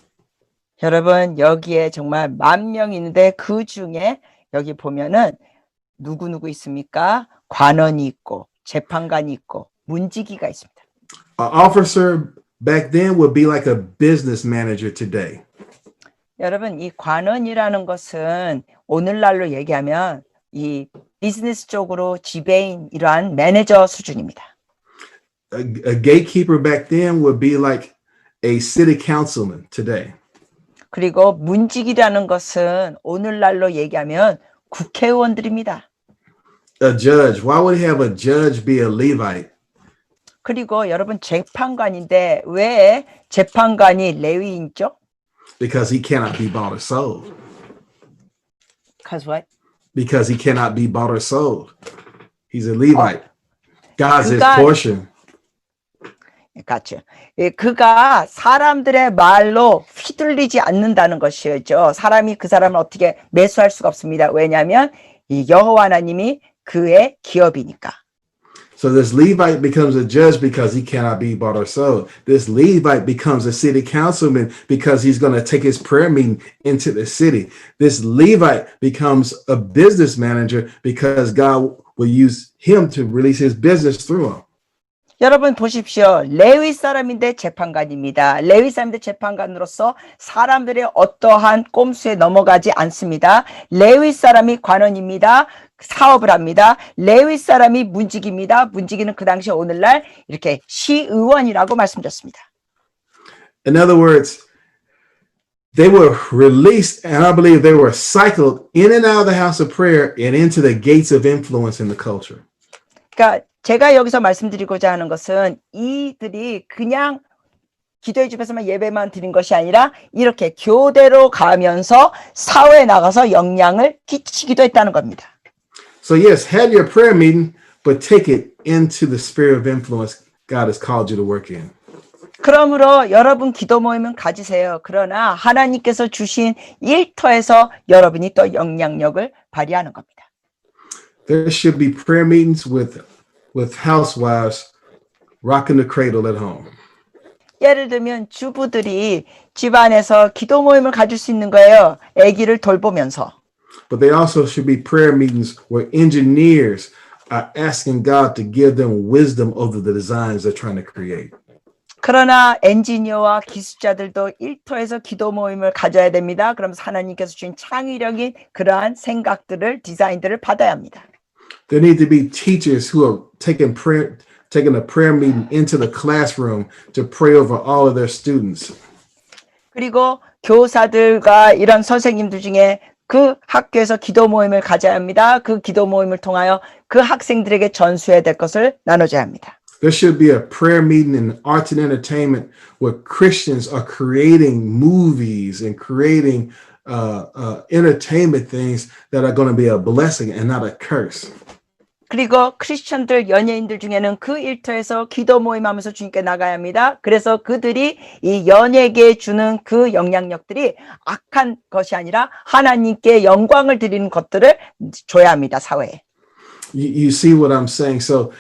여러분 여기에 정말 10,000명이 있는데 그 중에 여기 보면은 누구 있습니까? 관원이 있고 재판관이 있고 문지기가 있습니다. An officer back then would be like a business manager today. 여러분 이 관원이라는 것은 오늘날로 얘기하면 이 비즈니스 쪽으로 지배인 이러한 매니저 수준입니다. A gatekeeper back then would be like a city councilman today. 그리고 문지기라는 것은 오늘날로 얘기하면 국회의원들입니다. A judge. Why would he have a judge be a Levite? 그리고 여러분 재판관인데 왜 재판관이 레위인죠? Because he cannot be bought or sold. Because what? Because he cannot be bought or sold. He's a Levite. God's his 그가- portion. 그렇죠. 그가 사람들의 말로 휘둘리지 않는다는 것이죠. 사람이 그 사람을 어떻게 매수할 수가 없습니다. 왜냐하면 이 여호와 하나님이 그의 기업이니까. So this Levite becomes a judge because he cannot be bought or sold. This Levite becomes a city councilman because he's going to take his prayer meeting into the city. This Levite becomes a business manager because God will use him to release his business through him. 여러분 보십시오. 레위 사람인데 재판관입니다. 레위 사람인데 재판관으로서 사람들의 어떠한 꼼수에 넘어가지 않습니다. 레위 사람이 관원입니다. 사업을 합니다. 레위 사람이 문지기입니다. 문지기는 그 당시 오늘날 이렇게 시의원이라고 말씀드렸습니다. In other words, they were released, and I believe they were cycled in and out of the house of prayer and into the gates of influence in the culture. 그러니까 제가 여기서 말씀드리고자 하는 것은 이들이 그냥 기도의 집에서만 예배만 드린 것이 아니라 이렇게 교대로 가면서 사회에 나가서 영향을 끼치기도 했다는 겁니다. So yes, have your prayer meeting, but take it into the sphere of influence God has called you to work in. 그러므로 여러분 기도 모임은 가지세요. 그러나 하나님께서 주신 일터에서 여러분이 또 영향력을 발휘하는 겁니다. There should be prayer meetings with housewives rocking the cradle at home. 예를 들면 주부들이 집안에서 기도 모임을 가질 수 있는 거예요. 아기를 돌보면서. But they also should be prayer meetings where engineers are asking God to give them wisdom over the designs they're trying to create. 그러나 엔지니어와 기술자들도 일터에서 기도 모임을 가져야 됩니다. 그러면서 하나님께서 주신 창의력인 그러한 생각들을 디자인들을 받아야 합니다. There need to be teachers who are taking a prayer meeting into the classroom to pray over all of their students. 그리고 교사들과 이런 선생님들 중에 그 학교에서 기도 모임을 가져야 합니다. 그 기도 모임을 통하여 그 학생들에게 전수해야 될 것을 나눠줘야 합니다. There should be a prayer meeting in arts and entertainment where Christians are creating movies and creating entertainment things that are going to be a blessing and not a curse. 그리고 크리스천들 연예인들 중에는 그 일터에서 기도 모임하면서 주님께 나가야 합니다. 그래서 그들이 이 연예계에 주는 그 영향력들이 악한 것이 아니라 하나님께 영광을 드리는 것들을 줘야 합니다. 사회에. You see what I'm saying? So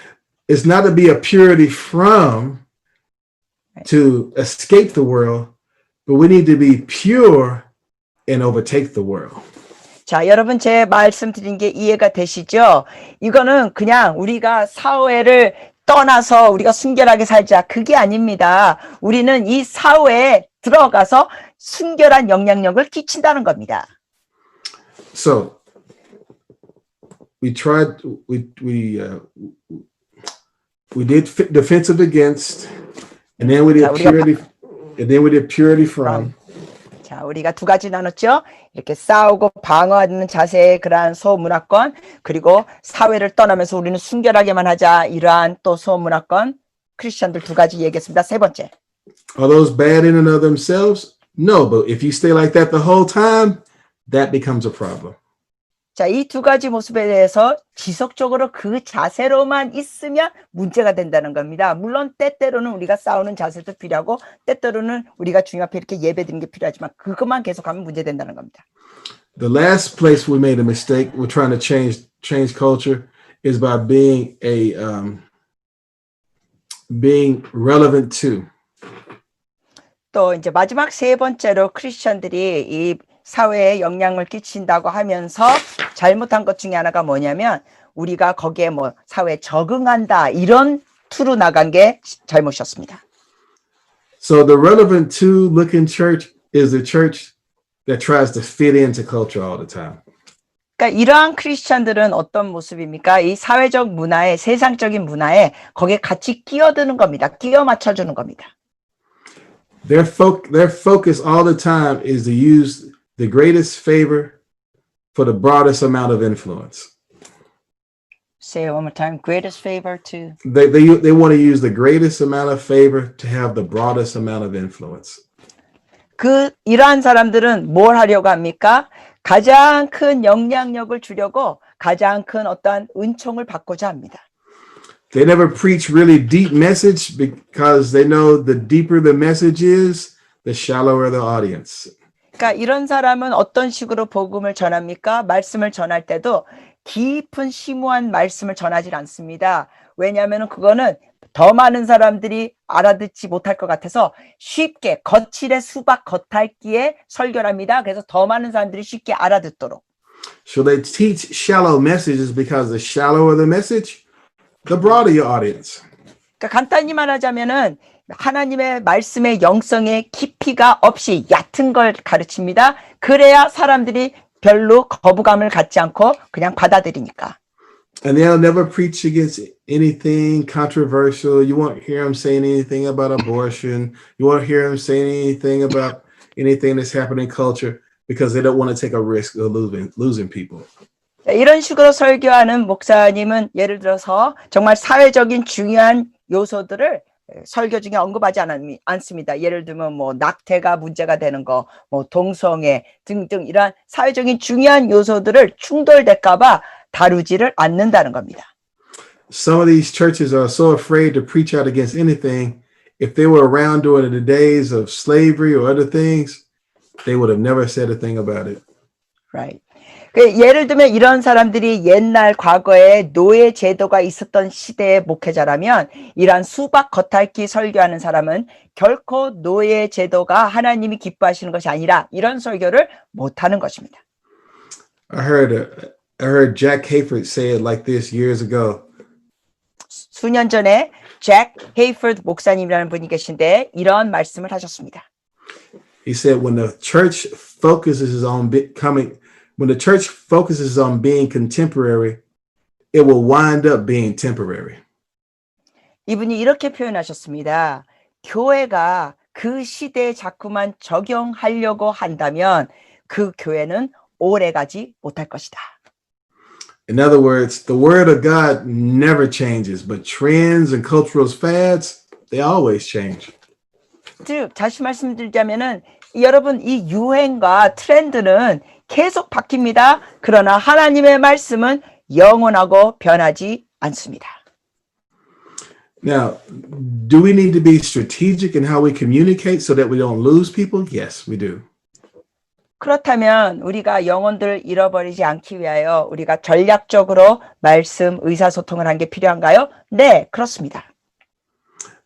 it's not to be a purity from to escape the world, but we need to be pure and overtake the world. 자, 여러분 제 말씀드린 게 이해가 되시죠? 이거는 그냥 우리가 사회를 떠나서 우리가 순결하게 살자. 그게 아닙니다. 우리는 이 사회에 들어가서 순결한 영향력을 끼친다는 겁니다. So we did defensive against, and then we did purity from. 자, 우리가 두 가지 나눴죠. 이렇게 싸우고 방어하는 자세의 그러한 소문화권, 그리고 사회를 떠나면서 우리는 순결하게만 하자. 이러한 또 소문화권, 크리스천들 두 가지 얘기했습니다. 세 번째. Are those bad in and of themselves? No, but if you stay like that the whole time, that becomes a problem. 자, 이 두 가지 모습에 대해서 지속적으로 그 자세로만 있으면 문제가 된다는 겁니다. 물론 때때로는 우리가 싸우는 자세도 필요하고 때때로는 우리가 주님 앞에 이렇게 예배드리는 게 필요하지만 그것만 계속하면 문제된다는 겁니다. The last place we made a mistake, we're trying to change culture, is by being being relevant to. 또 이제 마지막 세 번째로 크리스천들이 이 사회에 영향을 끼친다고 하면서 잘못한 것 중에 하나가 뭐냐면 우리가 거기에 뭐 사회에 적응한다 이런 투로 나간 게 잘못이었습니다. So the relevant to looking church is the church that tries to fit into culture all the time. 그러니까 이러한 크리스천들은 어떤 모습입니까? 이 사회적 문화에 세상적인 문화에 거기에 같이 끼어드는 겁니다. 끼어 맞춰주는 겁니다. Their focus all the time is to use the greatest favor for the broadest amount of influence. Say it one more time. Greatest favor to. They want to use the greatest amount of favor to have the broadest amount of influence. 이러한 사람들은 뭘 하려고 합니까? 가장 큰 영향력을 주려고 가장 큰 어떠한 은총을 받고자 합니다. They never preach really deep message because they know the deeper the message is, the shallower the audience. 그러니까 이런 사람은 어떤 식으로 복음을 전합니까? 말씀을 전할 때도 깊은 심오한 말씀을 전하지 않습니다. 왜냐하면 그거는 더 많은 사람들이 알아듣지 못할 것 같아서 쉽게 거칠의 수박 겉핥기에 설교를 합니다. 그래서 더 많은 사람들이 쉽게 알아듣도록. So they teach shallow messages because the shallower the message, the broader your audience. 그러니까 간단히 말하자면은 하나님의 말씀의 영성의 깊이가 없이 얕은 걸 가르칩니다. 그래야 사람들이 별로 거부감을 갖지 않고 그냥 받아들이니까. And they'll never preach against anything controversial. You won't hear them saying anything about abortion. You won't hear them saying anything about anything that's happening in culture because they don't want to take a risk of losing people. 이런 식으로 설교하는 목사님은 예를 들어서 정말 사회적인 중요한 요소들을 설교 중에 언급하지 않습니다. 예를 들면 뭐 낙태가 문제가 되는 거, 뭐 동성애 등등 이러한 사회적인 중요한 요소들을 충돌될까 봐 다루지를 않는다는 겁니다. Some of these churches are so afraid to preach out against anything. If they were around during the days of slavery or other things, they would have never said a thing about it. Right. 예를 들면 이런 사람들이 옛날 과거에 노예 제도가 있었던 시대의 목회자라면 이러한 수박 겉핥기 설교하는 사람은 결코 노예 제도가 하나님이 기뻐하시는 것이 아니라 이런 설교를 못하는 것입니다. I heard Jack Hayford say it like this years ago. 수년 전에 잭 헤이퍼드 목사님이라는 분이 계신데 이런 말씀을 하셨습니다. He said when the church focuses on being contemporary, it will wind up being temporary. 이분이 이렇게 표현하셨습니다. 교회가 그 시대에 자꾸만 적용하려고 한다면 그 교회는 오래가지 못할 것이다. In other words, the word of God never changes, but trends and cultural fads, they always change. 즉, 다시 말씀드리자면은 여러분 이 유행과 트렌드는 계속 바뀝니다. 그러나 하나님의 말씀은 영원하고 변하지 않습니다. Now, do we need to be strategic in how we communicate so that we don't lose people? Yes, we do. 그렇다면 우리가 영혼들을 잃어버리지 않기 위하여 우리가 전략적으로 말씀, 의사소통을 한 게 필요한가요? 네, 그렇습니다.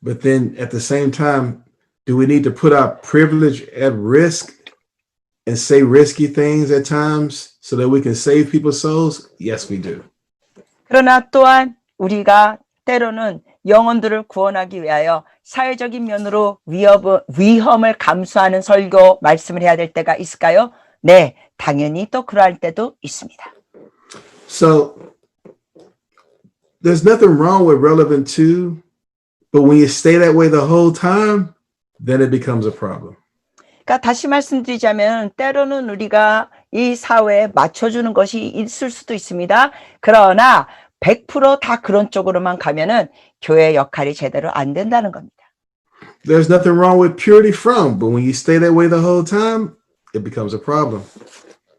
But then at the same time, do we need to put our privilege at risk and say risky things at times so that we can save people's souls? Yes, we do. 그러나 또한 우리가 때로는 영혼들을 구원하기 위하여 사회적인 면으로 위험을 감수하는 설교 말씀을 해야 될 때가 있을까요? 네, 당연히 또 그럴 때도 있습니다. So there's nothing wrong with relevant to, but when you stay that way the whole time, then it becomes a problem. 그러니까 다시 말씀드리자면 때로는 우리가 이 사회에 맞춰주는 것이 있을 수도 있습니다. 그러나 100% 다 그런 쪽으로만 가면은 교회 역할이 제대로 안 된다는 겁니다. There's nothing wrong with purity from, but when you stay that way the whole time, it becomes a problem.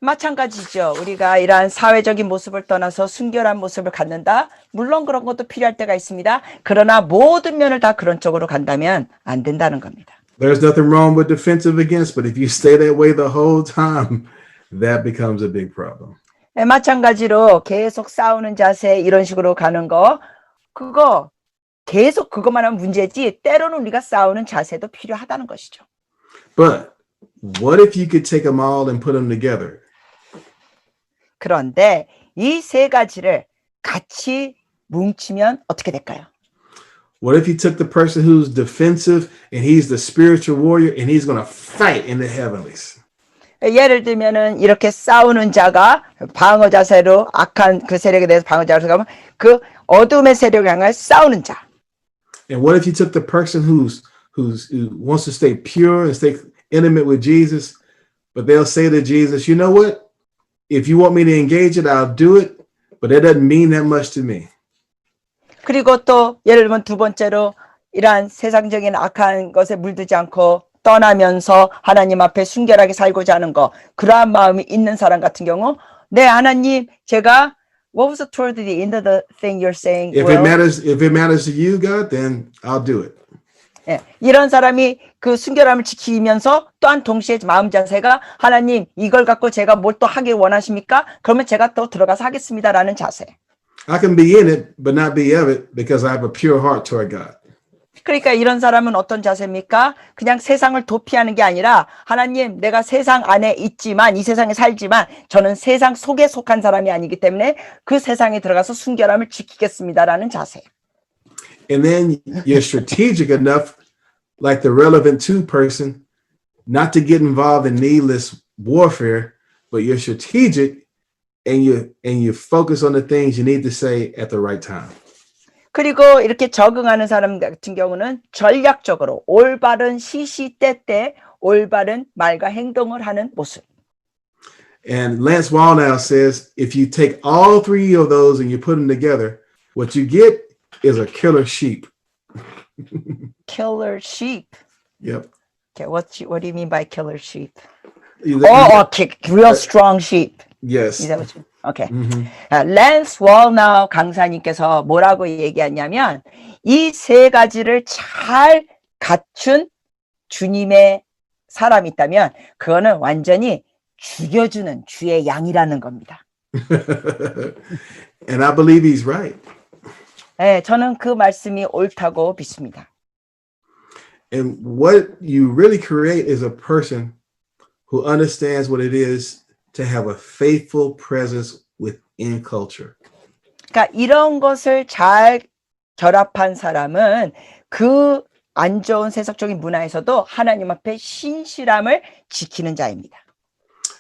마찬가지죠. 우리가 이러한 사회적인 모습을 떠나서 순결한 모습을 갖는다. 물론 그런 것도 필요할 때가 있습니다. 그러나 모든 면을 다 그런 쪽으로 간다면 안 된다는 겁니다. There's nothing wrong with defensive against, but if you stay that way the whole time, that becomes a big problem. 네, 마찬가지로 계속 싸우는 자세 이런 식으로 가는 거 그거 계속 그것만 하면 문제지 때로는 우리가 싸우는 자세도 필요하다는 것이죠. But what if you could take them all and put them together? 그런데 이 세 가지를 같이 뭉치면 어떻게 될까요? What if you took the person who's defensive and he's the spiritual warrior and he's going to fight in the heavenlies? 예를 들면은 이렇게 싸우는 자가 방어 자세로 악한 그 세력에 대해서 방어 자세로 가면 그 어둠의 세력을 향해 싸우는 자. And what if you took the person who wants to stay pure and stay intimate with Jesus, but they'll say to Jesus, you know what? If you want me to engage it, I'll do it, but that doesn't mean that much to me. 그리고 또 예를 들면 두 번째로 이러한 세상적인 악한 것에 물들지 않고 떠나면서 하나님 앞에 순결하게 살고자 하는 거, 그러한 마음이 있는 사람 같은 경우, 네 하나님 제가 what was toward the end of the thing you're saying? If it matters to you, God, then I'll do it. 예, 이런 사람이 그 순결함을 지키면서 또한 동시에 마음 자세가 하나님 이걸 갖고 제가 뭘 또 하길 원하십니까? 그러면 제가 또 들어가서 하겠습니다라는 자세. I can be in it, but not be of it because I have a pure heart toward God. 그러니까 이런 사람은 어떤 자세입니까? 그냥 세상을 도피하는 게 아니라 하나님 내가 세상 안에 있지만 이 세상에 살지만 저는 세상 속에 속한 사람이 아니기 때문에 그 세상에 들어가서 순결함을 지키겠습니다라는 자세. And then you're strategic enough, like the relevant two person, not to get involved in needless warfare, but you're strategic and you focus on the things you need to say at the right time. 그리고 이렇게 적응하는 사람 같은 경우는 전략적으로 올바른 시시때때 올바른 말과 행동을 하는 모습. And Lance Wallnau says, if you take all three of those and you put them together, what you get is a killer sheep. Killer sheep. Yep. Okay, what do you mean by killer sheep? Either- real strong sheep. Yes. Is that what you? Okay. 랜스 월나우 강사님께서 뭐라고 얘기하냐면 이 세 가지를 잘 갖춘 주님의 사람이 있다면 그거는 완전히 죽여주는 주의 양이라는 겁니다. And I believe he's right. 네, 저는 그 말씀이 옳다고 믿습니다. And what you really create is a person who understands what it is to have a faithful presence within culture. 그러니까 이런 것을 잘 결합한 사람은 그 안 좋은 세속적인 문화에서도 하나님 앞에 신실함을 지키는 자입니다.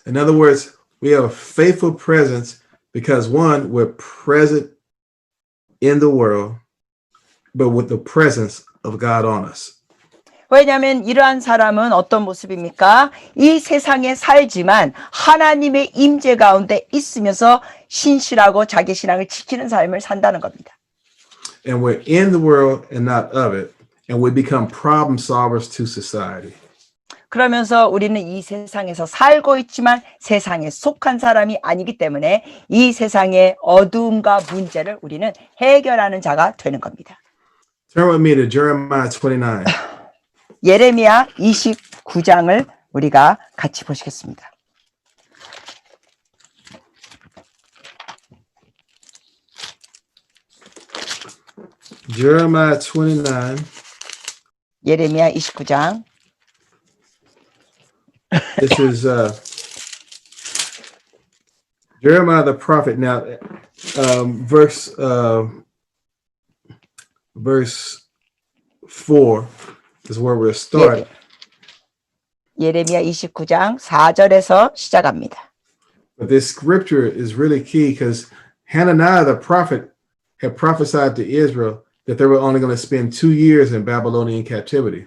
In other words, we have a faithful presence because one, we're present in the world, but with the presence of God on us. 왜냐하면 이러한 사람은 어떤 모습입니까? 이 세상에 살지만 하나님의 임재 가운데 있으면서 신실하고 자기 신앙을 지키는 삶을 산다는 겁니다. And we're in the world and not of it, and we become problem solvers to society. 그러면서 우리는 이 세상에서 살고 있지만 세상에 속한 사람이 아니기 때문에 이 세상의 어두움과 문제를 우리는 해결하는 자가 되는 겁니다. Turn with me to Jeremiah 29. 예레미야 29장을 우리가 같이 보시겠습니다. Jeremiah 29. 예레미야 29장. This is Jeremiah the prophet. Now, verse 4 is where we're starting. 예레미야 29장 4절에서 시작합니다. But this scripture is really key because Hananiah the prophet had prophesied to Israel that they were only going to spend 2 years in Babylonian captivity.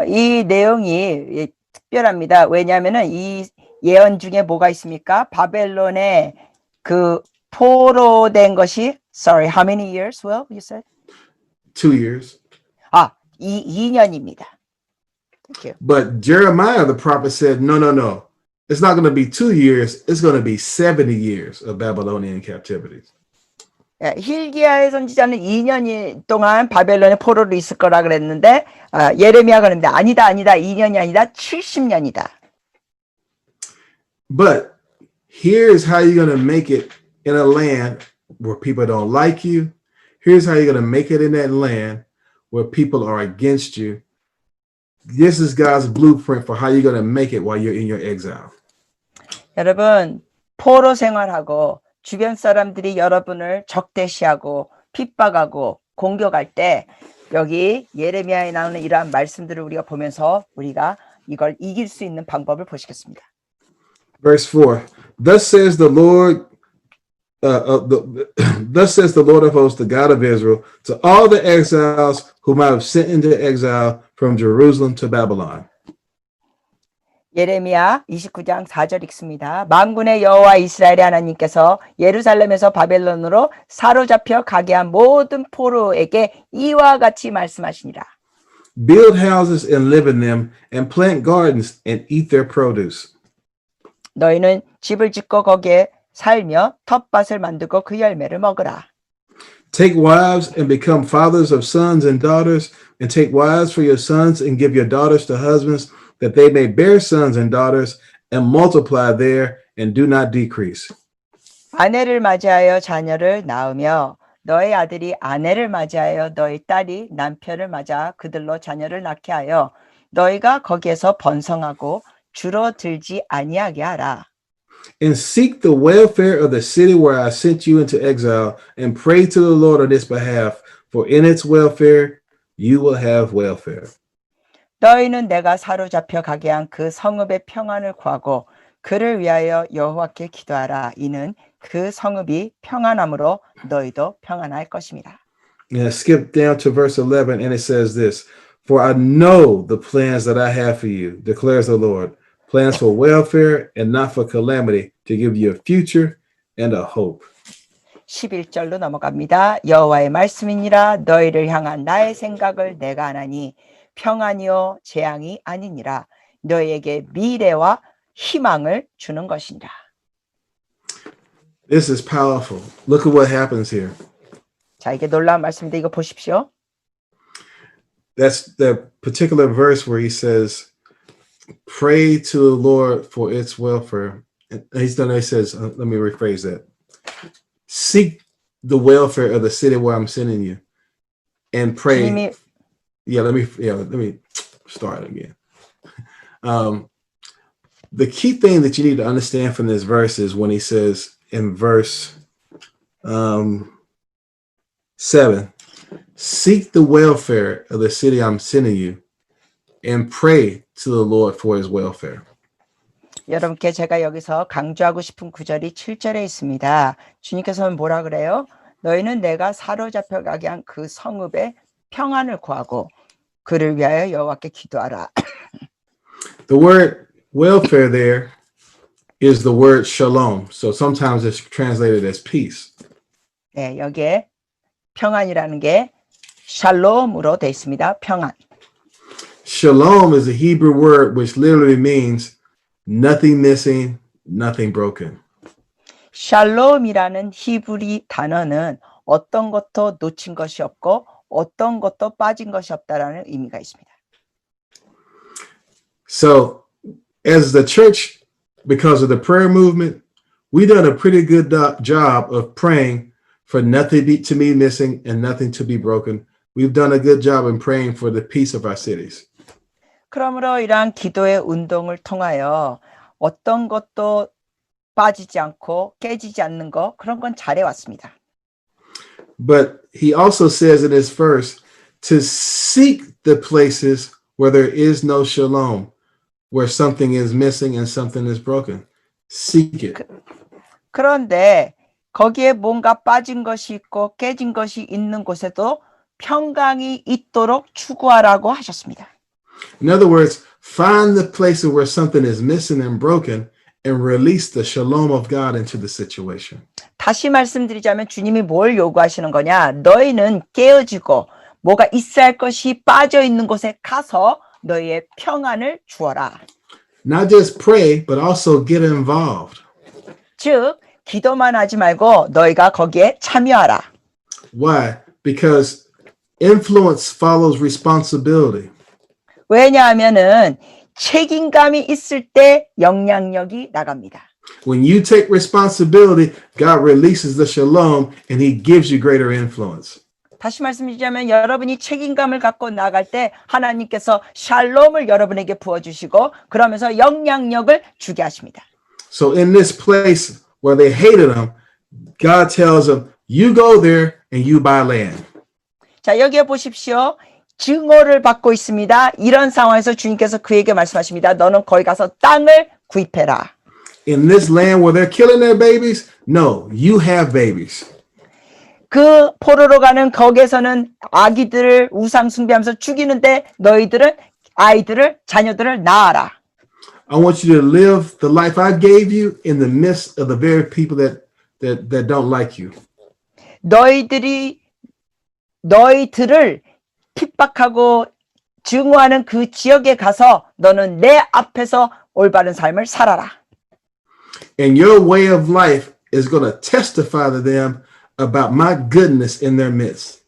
이 내용이 특별합니다. 왜냐하면은 이 예언 중에 뭐가 있습니까? 바벨론에 그 포로된 것이 sorry, how many years? Well, you said? 2 years. 2년입니다. Thank you. But Jeremiah the prophet said, no. It's not going to be 2 years. It's going to be 70 years of Babylonian captivity. 힐기야의 선지자는 2년 동안 바벨론의 포로로 있을 거라 그랬는데 예레미야가 그랬는데 아니다 2년이 아니다 70년이다. But here's how you're going to make it in a land where people don't like you. Here's how you're going to make it in that land where people are against you. This is God's blueprint for how you're going to make it while you're in your exile. 여러분, 포로 생활하고 주변 사람들이 여러분을 적대시하고 핍박하고 공격할 때 여기 예레미야에 나오는 이러한 말씀들을 우리가 보면서 우리가 이걸 이길 수 있는 방법을 보시겠습니다. Verse 4. Thus says the Lord thus says the Lord of hosts, the God of Israel, to all the exiles whom I have sent into exile from Jerusalem to Babylon. 예레미야 29장 4절 읽습니다. 만군의 여호와 이스라엘의 하나님께서 예루살렘에서 바벨론으로 사로잡혀 가게 한 모든 포로에게 이와 같이 말씀하시니라. Build houses and live in them, and plant gardens and eat their produce. 너희는 집을 짓고 거기에 살며 텃밭을 만들고 그 열매를 먹으라. Take wives and become fathers of sons and daughters, and take wives for your sons and give your daughters to husbands, that they may bear sons and daughters and multiply there and do not decrease. 아내를 맞이하여 자녀를 낳으며 너희 아들이 아내를 맞이하여 너희 딸이 남편을 맞아 그들로 자녀를 낳게 하여 너희가 거기에서 번성하고 줄어들지 아니하게 하라. And seek the welfare of the city where I sent you into exile, and pray to the Lord on its behalf, for in its welfare you will have welfare. 너희는 내가 사로잡혀 가게 한 그 성읍의 평안을 구하고 그를 위하여 여호와께 기도하라. 이는 그 성읍이 평안함으로 너희도 평안할 것입니다. And skip down to verse 11, and it says this: For I know the plans that I have for you, declares the Lord, plans for welfare and not for calamity, to give you a future and a hope. 11절로 넘어갑니다. 여호와의 말씀이니라. 너희를 향한 나의 생각을 내가 아나니 평안이요 재앙이 아니니라. 너희에게 미래와 희망을 주는 것이니라. This is powerful. Look at what happens here. 자, 이게 놀라운 말씀인데 이거 보십시오. That's the particular verse where he says, pray to the Lord for its welfare. And he says, let me rephrase that. Seek the welfare of the city where I'm sending you and pray. 주님이 Let me start again. The key thing that you need to understand from this verse is when he says in verse 7, seek the welfare of the city I'm sending you and pray to the Lord for his welfare. 여러분께 제가 여기서 강조하고 싶은 구절이 7절에 있습니다. 주님께서는 뭐라 그래요? 너희는 내가 사로잡혀 가게 한 그 성읍의 평안을 구하고 그를 위하여 여호와께 기도하라. The word welfare there is the word shalom. So sometimes it's translated as peace. 네, 여기에 평안이라는 게 샬롬으로 되어 있습니다. 평안. Shalom is a Hebrew word which literally means nothing missing, nothing broken. 샬롬이라는 히브리 단어는 어떤 것도 놓친 것이 없고 어떤 것도 빠진 것이 없다라는 의미가 있습니다. So as the church, because of the prayer movement, we've done a pretty good job of praying for nothing to be missing and nothing to be broken. We've done a good job in praying for the peace of our cities. 그러므로 이러한 기도의 운동을 통하여 어떤 것도 빠지지 않고 깨지지 않는 거 그런 건 잘해왔습니다. But he also says in this verse to seek the places where there is no shalom, where something is missing and something is broken. Seek it. 그런데 거기에 뭔가 빠진 것이 있고 깨진 것이 있는 곳에도 평강이 있도록 추구하라고 하셨습니다. In other words, find the places where something is missing and broken and release the shalom of God into the situation. 다시 말씀드리자면 주님이 뭘 요구하시는 거냐? 너희는 깨어지고 뭐가 있어야 할 것이 빠져 있는 곳에 가서 너희의 평안을 주어라. Not just pray, but also get involved. 즉, 기도만 하지 말고 너희가 거기에 참여하라. Why? Because influence follows responsibility. 왜냐하면은 책임감이 있을 때 영향력이 나갑니다. When you take responsibility, God releases the shalom and he gives you greater influence. 다시 말씀드리자면 여러분이 책임감을 갖고 나갈 때 하나님께서 샬롬을 여러분에게 부어주시고 그러면서 영향력을 주게 하십니다. So in this place where they hated him, God tells them, you go there and you buy land. 자, 여기에 보십시오. 증오를 받고 있습니다. 이런 상황에서 주님께서 그에게 말씀하십니다. 너는 거기 가서 땅을 구입해라. In this land where they're killing their babies, no, you have babies. 그 포로로 가는 거기에서는 아기들을 우상 숭배하면서 죽이는데 너희들은 아이들을 자녀들을 낳아라. I want you to live the life I gave you in the midst of the very people that don't like you. 너희들을 핍박하고 증오하는 그 지역에 가서 너는 내 앞에서 올바른 삶을 살아라. And your way of life is going to testify to them about my goodness in their midst.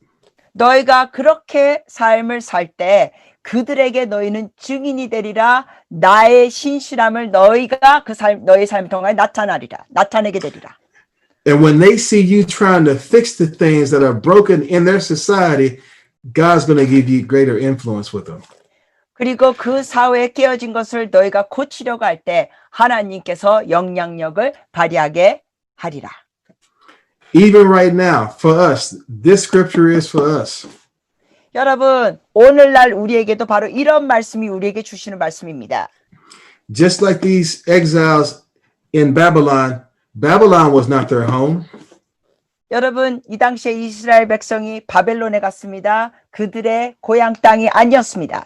너희가 그렇게 삶을 살 때 그들에게 너희는 증인이 되리라. 나의 신실함을 너희가 너의 삶을 통하여 나타내게 되리라. And when they see you trying to fix the things that are broken in their society, God's going to give you greater influence with them. 그리고 그 사회에 깨어진 것을 너희가 고치려고 할 때 하나님께서 영향력을 발휘하게 하리라. Even right now, for us, this scripture is for us. 여러분, 오늘날 우리에게도 바로 이런 말씀이 우리에게 주시는 말씀입니다. Just like these exiles in Babylon, Babylon was not their home. 여러분, 이 당시에 이스라엘 백성이 바벨론에 갔습니다. 그들의 고향 땅이 아니었습니다.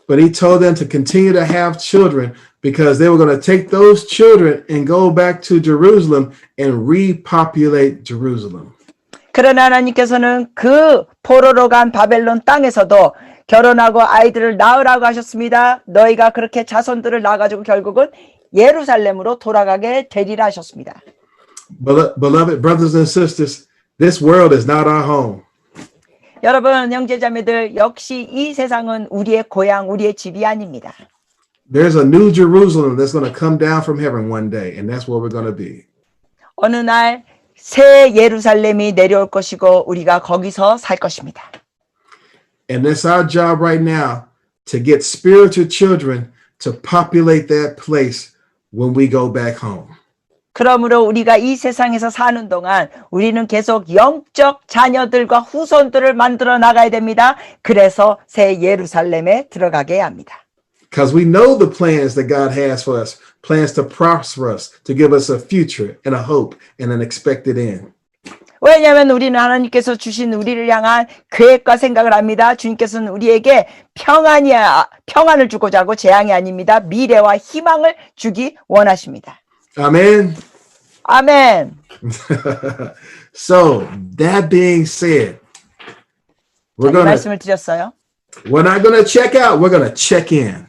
But he told them to continue to have children because they were going to take those children and go back to Jerusalem and repopulate Jerusalem. 그러나 하나님께서는 그 포로로 간 바벨론 땅에서도 결혼하고 아이들을 낳으라고 하셨습니다. 너희가 그렇게 자손들을 낳아가지고 결국은 예루살렘으로 돌아가게 되리라 하셨습니다. Beloved brothers and sisters, this world is not our home. 여러분, 형제자매들, 역시 이 세상은 우리의 고향, 우리의 집이 아닙니다. There's a new Jerusalem that's going to come down from heaven one day, and that's where we're going to be. 어느 날 새 예루살렘이 내려올 것이고 우리가 거기서 살 것입니다. And it's our job right now to get spiritual children to populate that place when we go back home. 그러므로 우리가 이 세상에서 사는 동안 우리는 계속 영적 자녀들과 후손들을 만들어 나가야 됩니다. 그래서 새 예루살렘에 들어가게 합니다. Because we know the plans that God has for us, plans to prosper us, to give us a future and a hope and an expected end. 왜냐하면 우리는 하나님께서 주신 우리를 향한 계획과 생각을 합니다. 주님께서는 우리에게 평안을 주고자 하고 재앙이 아닙니다. 미래와 희망을 주기 원하십니다. Amen. 아멘. So that being said, 이 말씀을 드렸어요. we're not going to check out. We're going to check in.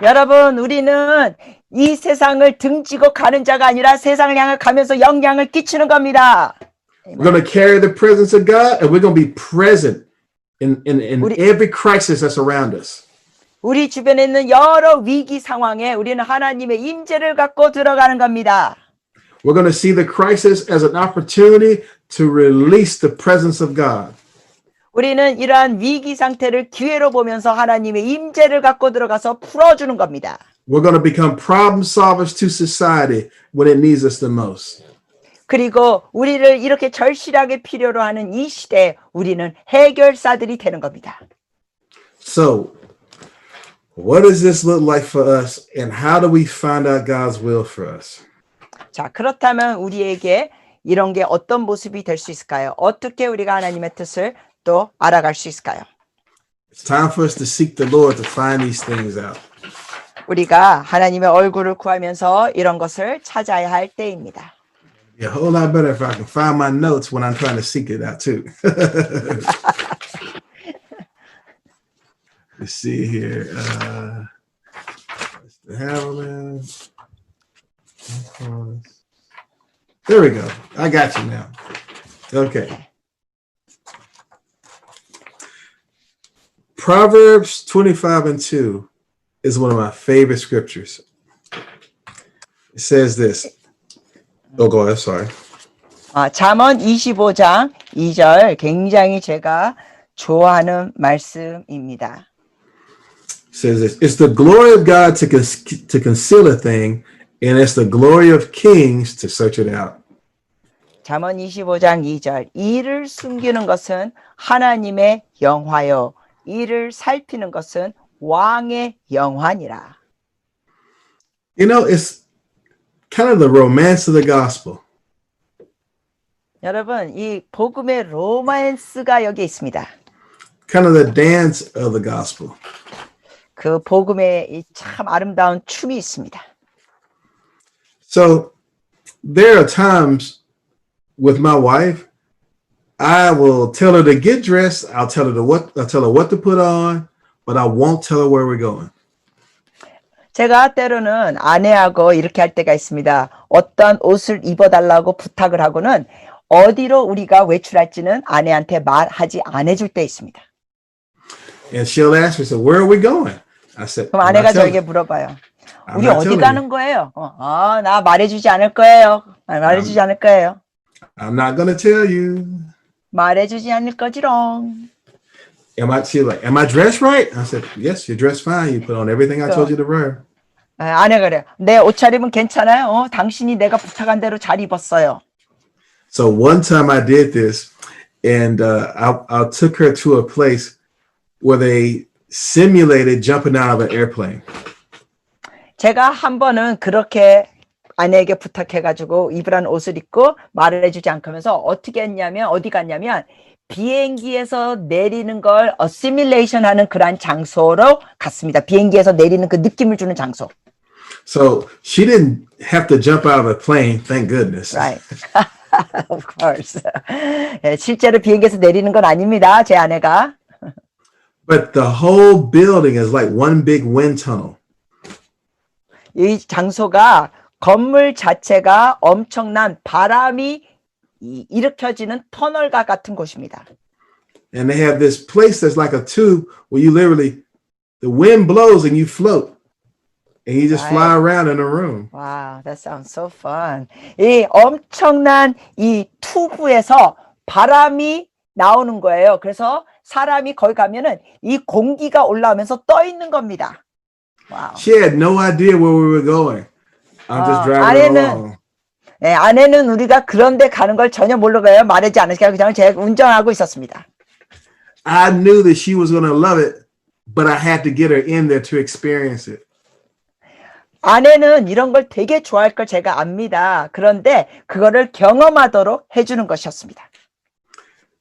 여러분, 우리는 이 세상을 등지고 가는 자가 아니라 세상을 향해 가면서 영향을 끼치는 겁니다. We're going to carry the presence of God, and we're going to be present in every crisis that's around us. 우리 주변에 있는 여러 위기 상황에 우리는 하나님의 임재를 갖고 들어가는 겁니다. We're going to see the crisis as an opportunity to release the presence of God. 우리는 이러한 위기 상태를 기회로 보면서 하나님의 임재를 갖고 들어가서 풀어주는 겁니다. We're going to become problem solvers to society when it needs us the most. 그리고 우리를 이렇게 절실하게 필요로 하는 이 시대에 우리는 해결사들이 되는 겁니다. So, what does this look like for us, and how do we find out God's will for us? 자, 그렇다면 우리에게 이런 게 어떤 모습이 될 수 있을까요? 어떻게 우리가 하나님의 뜻을 또 알아갈 수 있을까요? It's time for us to seek the Lord to find these things out. 우리가 하나님의 얼굴을 구하면서 이런 것을 찾아야 할 때입니다. Yeah, a whole lot better if I can find my notes when I'm trying to seek it out too. Let's see here. There we go. I got you now. Okay. Proverbs 25:2 is one of my favorite scriptures. It says this. Oh, go ahead. Sorry. 잠언 25장 2절 굉장히 제가 좋아하는 말씀입니다. It says this, it's the glory of God to conceal a thing, and it's the glory of kings to search it out. 잠언 25장 2절 이를 숨기는 것은 하나님의 영화요 이를 살피는 것은 왕의 영화니라. You know, it's kind of the romance of the gospel. 여러분, 이 복음의 로맨스가 여기 있습니다. Kind of the dance of the gospel. 그 복음의 이 참 아름다운 춤이 있습니다. So there are times with my wife, I will tell her to get dressed. I'll tell her what to put on, but I won't tell her where we're going. 제가 때로는 아내하고 이렇게 할 때가 있습니다. 어떤 옷을 입어달라고 부탁을 하고는 어디로 우리가 외출할지는 아내한테 말하지 않아줄 때 있습니다. And she'll ask me, so where are we going? I said, 그럼 아내가 저에게 물어봐요. I'm 우리 not 어디 telling 가는 you. 거예요? 나 말해주지 않을 거예요. 말해주지 않을 거예요. I'm not going to tell you. 말해주지 않을 거지롱. She's like, am I dressed right? I said, yes, you're dressed fine. You put on everything I told you to wear. 아내가 그래요. 내 옷차림은 괜찮아요. 당신이 내가 부탁한 대로 잘 입었어요. So one time I did this, and I took her to a place where they simulated jumping out of an airplane. 제가 한 번은 그렇게 아내에게 부탁해가지고 입으라는 옷을 입고 말을 해주지 않으면서 어떻게 했냐면 어디 갔냐면 비행기에서 내리는 걸 어시뮬레이션 하는 그런 장소로 갔습니다. 비행기에서 내리는 그 느낌을 주는 장소. So she didn't have to jump out of a plane, thank goodness. Right. Of course. 실제로 비행기에서 내리는 건 아닙니다. 제 아내가. But the whole building is like one big wind tunnel. 이 장소가 건물 자체가 엄청난 바람이 일으켜지는 터널과 같은 곳입니다. And they have this place that's like a tube where you literally, the wind blows and you float. And you just fly around in a room. Wow, that sounds so fun. 이 엄청난 이 튜브에서 바람이 나오는 거예요. 그래서 사람이 거기 가면은 이 공기가 올라오면서 떠 있는 겁니다. Wow. She had no idea where we were going. I'm just driving along. 네, 아내는 우리가 그런 데 가는 걸 전혀 모르고요. 말하지 않으니까 그냥 제가 운전하고 있었습니다. I knew that she was going to love it, but I had to get her in there to experience it. 아내는 이런 걸 되게 좋아할 걸 제가 압니다. 그런데 그거를 경험하도록 해주는 것이었습니다.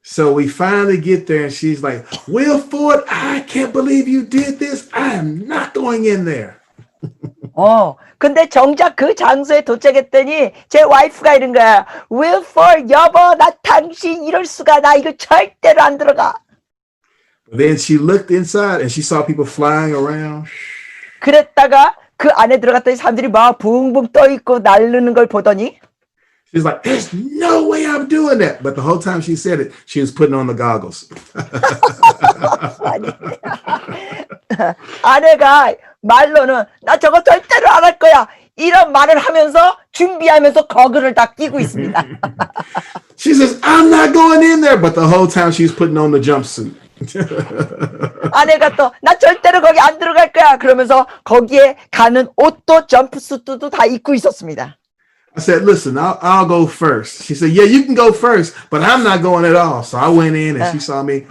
So we finally get there and she's like, Will Ford, I can't believe you did this. I am not going in there. 근데 정작 그 장소에 도착했더니 제 와이프가 이런 거야. Will Ford, 여보, 나 당신 이럴 수가. 나 이거 절대로 안 들어가. But then she looked inside and she saw people flying around. 그랬다가 그 안에 들어갔더니 사람들이 막 붕붕 떠 있고 날르는 걸 보더니 She's like, there's no way I'm doing that. But the whole time she said it, she was putting on the goggles. 아내가 말로는 나 저거 절대로 안 할 거야. 이런 말을 하면서 준비하면서 거글을 다 끼고 있습니다. She says, I'm not going in there. But the whole time she's putting on the jumpsuit. 아내가 또 나 절대로 거기 안 들어갈 거야. 그러면서 거기에 가는 옷도 점프수트도 다 입고 있었습니다. I said, listen, I'll go first. She said, yeah, you can go first, but I'm not going at all. So I went in and she saw me.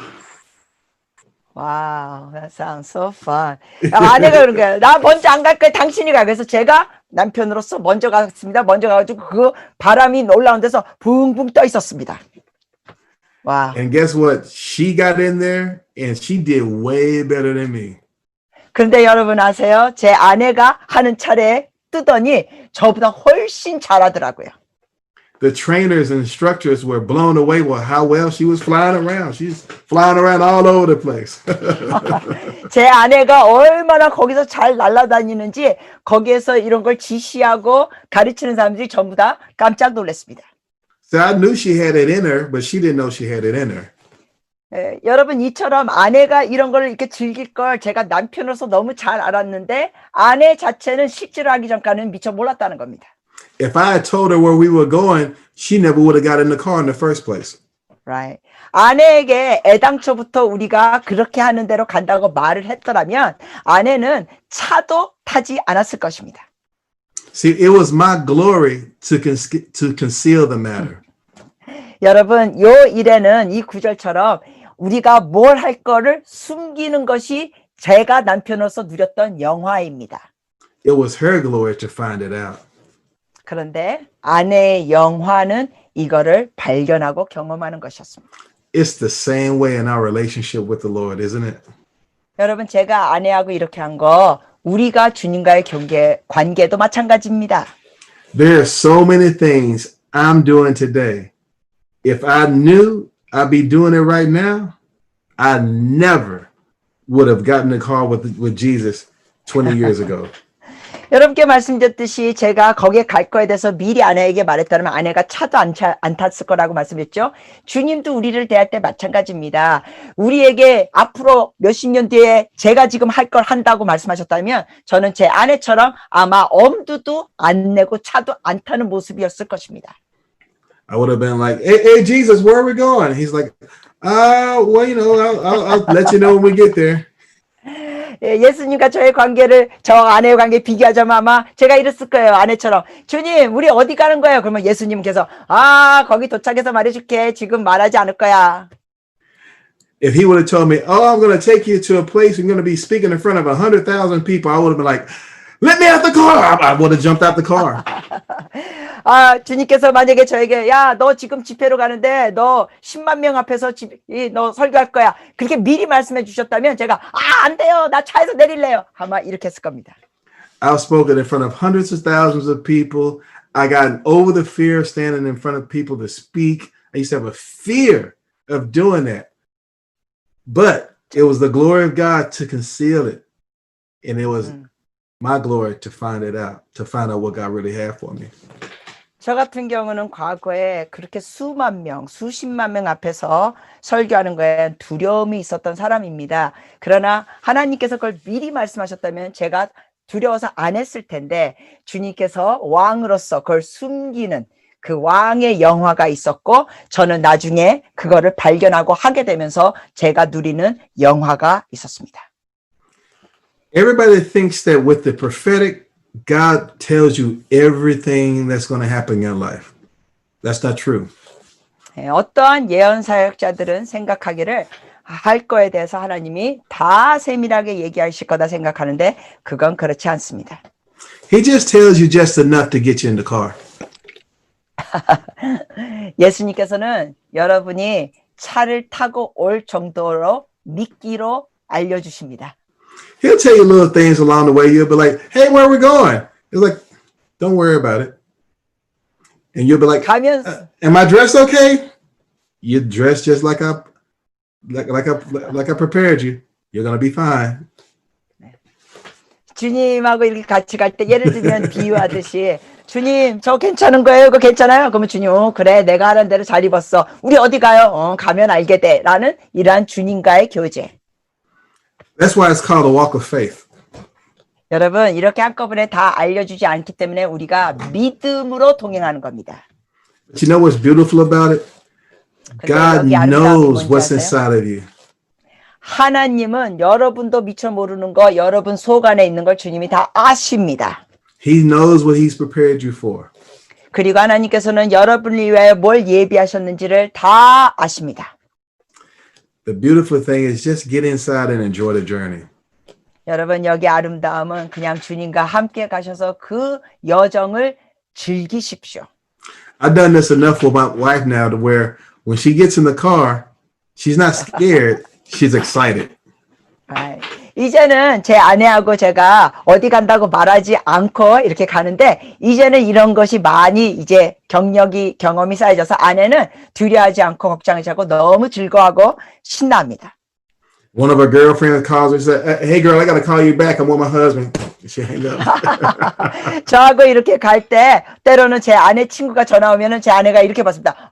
Wow, that sounds so fun. 아내가 그런 거야. 나 먼저 안 갈 거야. 당신이 가. 그래서 제가 남편으로서 먼저 갔습니다. 먼저 가가지고 그 바람이 올라온 데서 붕붕 떠 있었습니다. Wow. And guess what? She got in there and she did way better than me. 그런데 여러분 아세요? 제 아내가 하는 차례에 뜨더니 저보다 훨씬 잘하더라고요. The trainers and instructors were blown away with how well she was flying around. She's flying around all over the place. 제 아내가 얼마나 거기서 잘 날아다니는지 거기에서 이런 걸 지시하고 가르치는 사람들이 전부 다 깜짝 놀랐습니다. So I knew she had it in her, but she didn't know she had it in her. 여러분 이처럼 아내가 이런 걸 이렇게 즐길 걸 제가 남편으로서 너무 잘 알았는데 아내 자체는 실제로 하기 전까지는 미처 몰랐다는 겁니다. If I had told her where we were going, she never would have got in the car in the first place. Right. 아내에게 애당초부터 우리가 그렇게 하는 대로 간다고 말을 했더라면 아내는 차도 타지 않았을 것입니다. See, it was my glory to conceal the matter. 여러분, 요 일에는 이 구절처럼 우리가 뭘 할 거를 숨기는 것이 제가 남편으로서 누렸던 영화입니다. It was her glory to find it out. 그런데 아내의 영화는 이거를 발견하고 경험하는 것이었습니다. It's the same way in our relationship with the Lord, isn't it? 여러분, 제가 아내하고 이렇게 한 거 우리가 주님과의 관계도 마찬가지입니다. There are so many things I'm doing today. If I knew I'd be doing it right now, I never would have gotten in the car with Jesus 20 years ago. 여러분께 말씀드렸듯이 제가 거기에 갈 거에 대해서 미리 아내에게 말했다면 아내가 차도 안 탔을 거라고 말씀드렸죠. 주님도 우리를 대할 때 마찬가지입니다. 우리에게 앞으로 몇십 년 뒤에 제가 지금 할 걸 한다고 말씀하셨다면 저는 제 아내처럼 아마 엄두도 안 내고 차도 안 타는 모습이었을 것입니다. I would have been like, hey, Jesus, where are we going? He's like, well, you know, I'll let you know when we get there. 예수님과 저의 관계를 저 아내의 관계 비교하자면 아마 제가 이랬을 거예요. 아내처럼 주님 우리 어디 가는 거예요? 그러면 예수님께서 거기 도착해서 말해줄게. 지금 말하지 않을 거야. If he would have told me, I'm going to take you to a place I'm going to be speaking in front of 100,000 people, I would have been like, let me out the car. I would have jumped out the car. 주님께서 만약에 저에게 야, 너 지금 집회로 가는데 너 10만 명 앞에서 너 설교할 거야. 그렇게 미리 말씀해 주셨다면 제가 안 돼요. 나 차에서 내릴래요. 아마 이렇게 했을 겁니다. I've spoken in front of hundreds of thousands of people. I got over the fear of standing in front of people to speak. I used to have a fear of doing that. But it was the glory of God to conceal it. And it was my glory to find it out, to find out what God really had for me. 저 같은 경우는 과거에 그렇게 수만 명, 수십만 명 앞에서 설교하는 거에 두려움이 있었던 사람입니다. 그러나 하나님께서 그걸 미리 말씀하셨다면 제가 두려워서 안 했을 텐데 주님께서 왕으로서 그걸 숨기는 그 왕의 영화가 있었고 저는 나중에 그거를 발견하고 하게 되면서 제가 누리는 영화가 있었습니다. Everybody thinks that with the prophetic, God tells you everything that's going to happen in your life. That's not true. 어떠한 예언 사역자들은 생각하기를 할 거에 대해서 하나님이 다 세밀하게 얘기하실 거다 생각하는데 그건 그렇지 않습니다. He just tells you just enough to get you in the car. 예수님께서는 여러분이 차를 타고 올 정도로 미끼로 알려주십니다. He'll tell you little things along the way. You'll be like, hey, where are we going? He's like, don't worry about it. And you'll be like, am I dressed okay? You're dressed just like I prepared you. You're going to be fine. 주님하고 이렇게 같이 갈 때 예를 들면 비유하듯이 주님 저 괜찮은 거예요? 그거 괜찮아요? 그러면 주님 그래 내가 하는 대로 잘 입었어. 우리 어디 가요? 가면 알게 돼. 라는 이러한 주님과의 교제. That's why it's called a walk of faith. 여러분 이렇게 한꺼번에 다 알려주지 않기 때문에 우리가 믿음으로 동행하는 겁니다. But you know what's beautiful about it? God knows what's inside of you. 하나님은 여러분도 미처 모르는 거 여러분 속 안에 있는 걸 주님이 다 아십니다. He knows what he's prepared you for. 그리고 하나님께서는 여러분을 위하여 뭘 예비하셨는지를 다 아십니다. The beautiful thing is just get inside and enjoy the journey. 여러분 여기 아름다움은 그냥 주님과 함께 가셔서 그 여정을 즐기십시오. I've done this enough with my wife now to where when she gets in the car, she's not scared, she's excited. 이제는 제 아내하고 제가 어디 간다고 말하지 않고 이렇게 가는데 이제는 이런 것이 많이 이제 경험이 쌓여져서 아내는 두려워하지 않고 걱정하지 않고 너무 즐거워하고 신납니다. One of her girlfriends calls her and said, hey girl, I got to call you back. I'm with my husband. She hang up. 저하고 이렇게 갈 때 때로는 제 아내 친구가 전화 오면은 제 아내가 이렇게 받습니다.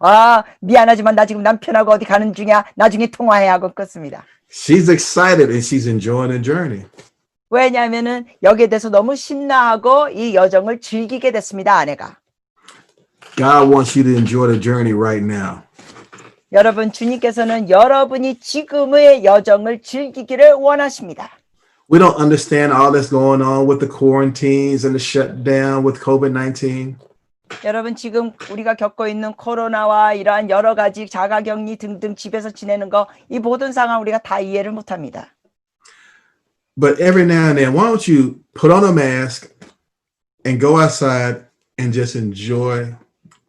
미안하지만 나 지금 남편하고 어디 가는 중이야. 나중에 통화해야 하고 끊습니다. She's excited and she's enjoying the journey. 왜냐하면은 여기에 대해서 너무 신나하고 이 여정을 즐기게 됐습니다. 아내가. God wants you to enjoy the journey right now. 여러분, 주님께서는 여러분이 지금의 여정을 즐기기를 원하십니다. We don't understand all that's going on with the quarantines and the shutdown with COVID-19. 여러분, 지금 우리가 겪고 있는 코로나와 이러한 여러 가지 자가격리 등등 집에서 지내는 거, 이 모든 상황 우리가 다 이해를 못합니다. But every now and then, why don't you put on a mask and go outside and just enjoy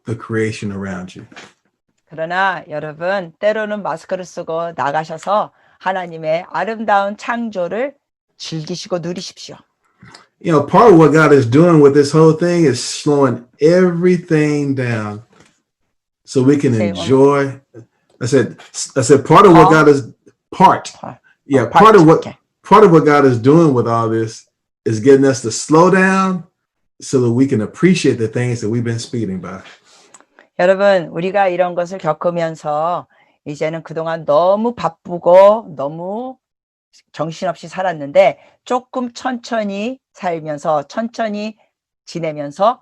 the creation around you? 그러나 여러분, 때로는 마스크를 쓰고 나가셔서 하나님의 아름다운 창조를 즐기시고 누리십시오. You know, part of what God is doing with this whole thing is slowing everything down so we can enjoy. I said, part of what God is part of what God is doing with all this is getting us to slow down so that we can appreciate the things that we've been speeding by. 여러분, 우리가 이런 것을 겪으면서 이제는 그동안 너무 바쁘고 너무 정신없이 살았는데 조금 천천히 살면서 천천히 지내면서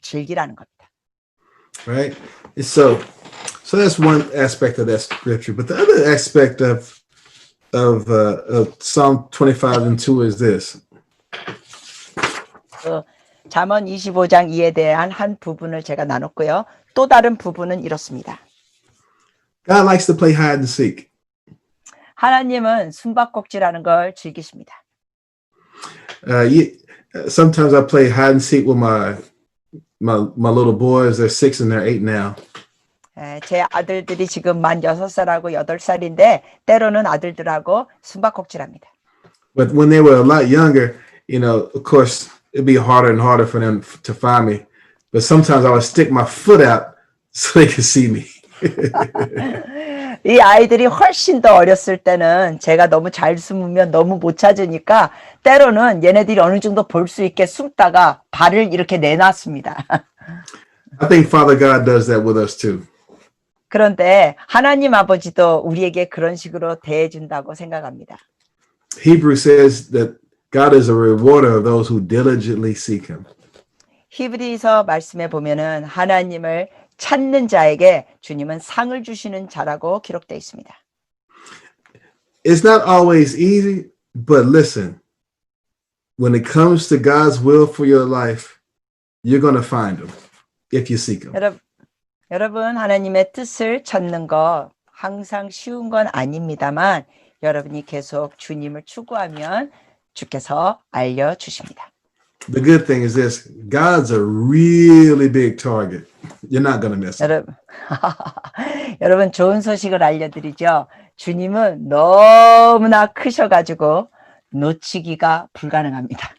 즐기라는 겁니다. Right? So that's one aspect of that scripture. But the other aspect of Psalm 25:2 is this. 잠언 25장 2에 대한 한 부분을 제가 나눴고요. 또 다른 부분은 이렇습니다. God likes to play hide and seek. 하나님은 숨바꼭질하는 걸 즐기십니다. Sometimes I play hide and seek with my little boys. They're 6 and they're 8 now. 제 아들들이 지금 만 6살하고 8살인데 때로는 아들들하고 숨바꼭질합니다. But when they were a lot younger, you know, of course, it'd be harder and harder for them to find me. But sometimes I would stick my foot out so they could see me. 이 아이들이 훨씬 더 어렸을 때는 제가 너무 잘 숨으면 너무 못 찾으니까 때로는 얘네들이 어느 정도 볼 수 있게 숨다가 발을 이렇게 내놨습니다. I think Father God does that with us too. 그런데 하나님 아버지도 우리에게 그런 식으로 대해준다고 생각합니다. Hebrews says that God is a rewarder of those who diligently seek him. 히브리서 말씀에 보면은 하나님을 찾는 자에게 주님은 상을 주시는 자라고 기록되어 있습니다. It's not always easy, but listen. When it comes to God's will for your life, you're going to find him if you seek him. 여러분, 하나님의 뜻을 찾는 거 항상 쉬운 건 아닙니다만 여러분이 계속 주님을 추구하면 주께서 알려주십니다. The good thing is this, God's a really big target. You're not going to miss him. 여러분, 좋은 소식을 알려드리죠. 주님은 너무나 크셔가지고 놓치기가 불가능합니다.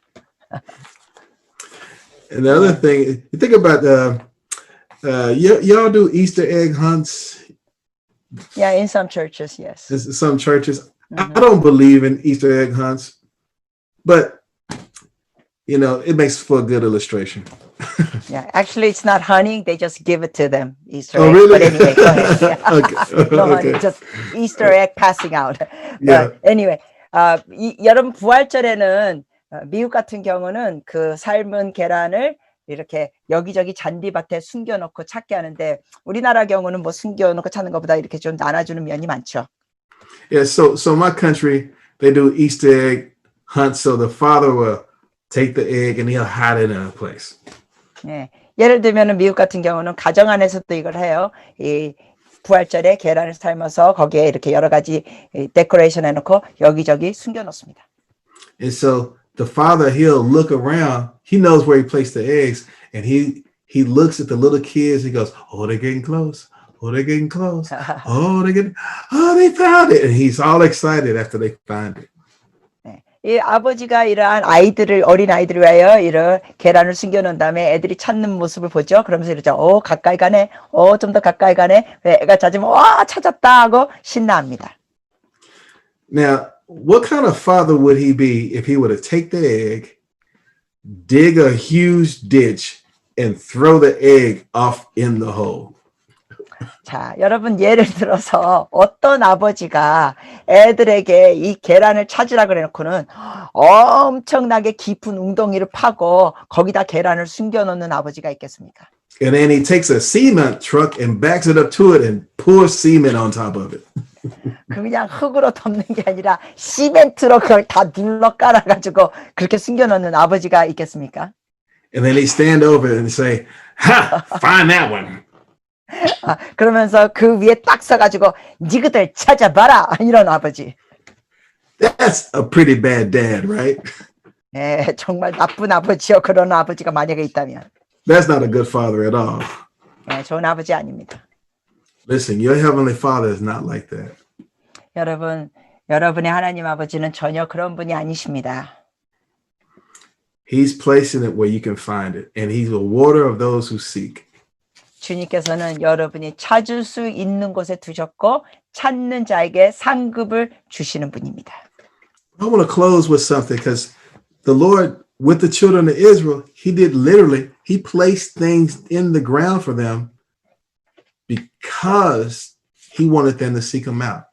And the other thing, you think about, y'all do Easter egg hunts? Yeah, in some churches, yes. In some churches. I don't believe in Easter egg hunts, but you know, it makes for a good illustration. Yeah, actually, it's not hunting. They just give it to them, Easter egg. Oh, really? But anyway, go ahead. Yeah. Okay. No hunting, just Easter egg passing out. Yeah. Anyway, 여러분 부활절에는 미국 같은 경우는 그 삶은 계란을 이렇게 여기저기 잔디밭에 숨겨놓고 찾게 하는데 우리나라 경우는 뭐 숨겨놓고 찾는 것보다 이렇게 좀 나눠주는 면이 많죠. Yeah, so my country, they do Easter egg hunts, so the father will take the egg and he'll hide it in a place. 네, 예를 들면은 미국 같은 경우는 가정 안에서도 이걸 해요. 이 부활절에 계란을 삶아서 거기에 이렇게 여러 가지 데코레이션 해놓고 여기저기 숨겨놓습니다. And so the father, he'll look around. He knows where he placed the eggs, and he looks at the little kids. He goes, "Oh, they're getting close. Oh, they're getting close. Oh, they found it." And he's all excited after they find it. 이 아버지가 이러한 어린 아이들을 위하여 이런 계란을 숨겨놓은 다음에 애들이 찾는 모습을 보죠. 그러면서 이러죠. 가까이 가네. 좀 더 가까이 가네. 애가 찾으면 와 찾았다 하고 신나합니다. Now, what kind of father would he be if he were to take the egg, dig a huge ditch, and throw the egg off in the hole? 자, 여러분 예를 들어서 어떤 아버지가 애들에게 이 계란을 찾으라 그래놓고는 엄청나게 깊은 웅덩이를 파고 거기다 계란을 숨겨놓는 아버지가 있겠습니까? And then he takes a cement truck and backs it up to it and pours cement on top of it. 그냥 흙으로 덮는 게 아니라 시멘트로 그걸 다 눌러 깔아가지고 그렇게 숨겨놓는 아버지가 있겠습니까? And then he stand over it and say, "Ha! Find that one." 그러면서 그 위에 딱 서가지고 니그들 찾아봐라 이런 아버지. That's a pretty bad dad, right? 네, 정말 나쁜 아버지요. 그런 아버지가 만약에 있다면. That's not a good father at all. 네, 좋은 아버지 아닙니다. Listen, your heavenly father is not like that. 여러분의 하나님 아버지는 전혀 그런 분이 아니십니다. He's placing it where you can find it, and he's a rewarder of those who seek. 주님께서는 여러분이 찾을 수 있는 곳에 두셨고 찾는 자에게 상급을 주시는 분입니다. I want to close with something because the Lord, with the children of Israel, he placed things in the ground for them because he wanted them to seek him out.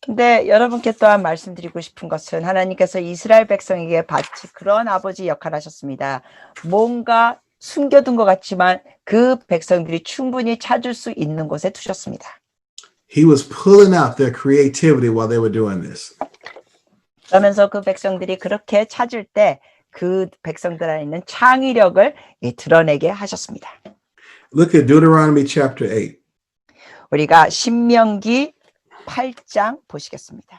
근데 여러분께 또한 말씀드리고 싶은 것은 하나님께서 이스라엘 백성에게 마치 그런 아버지 역할을 하셨습니다. 뭔가 숨겨둔 것 같지만 그 백성들이 충분히 찾을 수 있는 곳에 두셨습니다. He was pulling out their creativity while they were doing this. 그러면서 그 백성들이 그렇게 찾을 때 그 백성들 안에 있는 창의력을 드러내게 하셨습니다. Look at Deuteronomy chapter 8. 우리가 신명기 8장 보시겠습니다.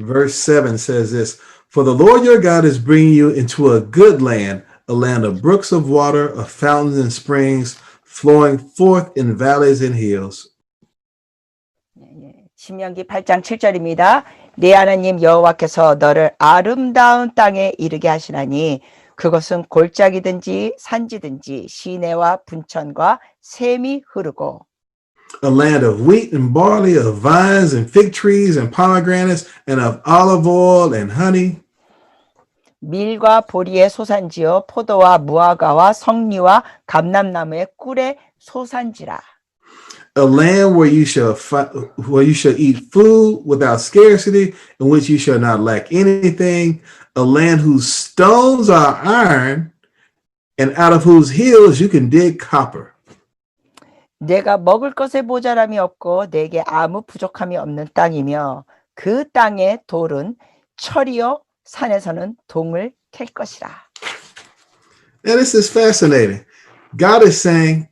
Verse 7 says this, "For the Lord your God is bringing you into a good land, a land of brooks of water, of fountains and springs, flowing forth in valleys and hills." 신명기 8장 7절입니다. 네 하나님 여호와께서 너를 아름다운 땅에 이르게 하시나니 그것은 골짜기든지 산지든지 시내와 분천과 샘이 흐르고 A land of wheat and barley, of vines and fig trees and pomegranates, and of olive oil and honey. 밀과 보리의 소산지요 포도와 무화과와 석류와 감람나무의 꿀의 소산지라. A land where you shall eat food without scarcity, in which you shall not lack anything. A land whose stones are iron, and out of whose hills you can dig copper. 내가 먹을 것에 모자람이 없고 내게 아무 부족함이 없는 땅이며 그 땅의 돌은 철이요 산에서는 동을 캘 것이라. Now this is fascinating. God is saying,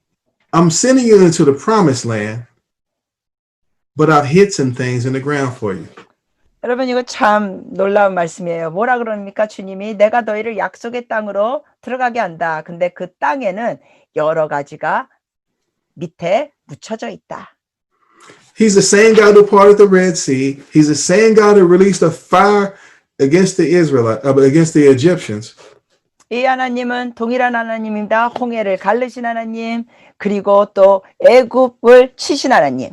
I'm sending you into the promised land, but I've hid some things in the ground for you. 여러분 이거 참 놀라운 말씀이에요. 뭐라 그럽니까? 주님이 내가 너희를 약속의 땅으로 들어가게 한다. 근데 그 땅에는 여러 가지가 밑에 묻혀져 있다. He's the same God who parted the Red Sea. He's the same God who released a fire against the against the Egyptians. 이 하나님은 동일한 하나님입니다. 홍해를 가르신 하나님, 그리고 또 애굽을 치신 하나님.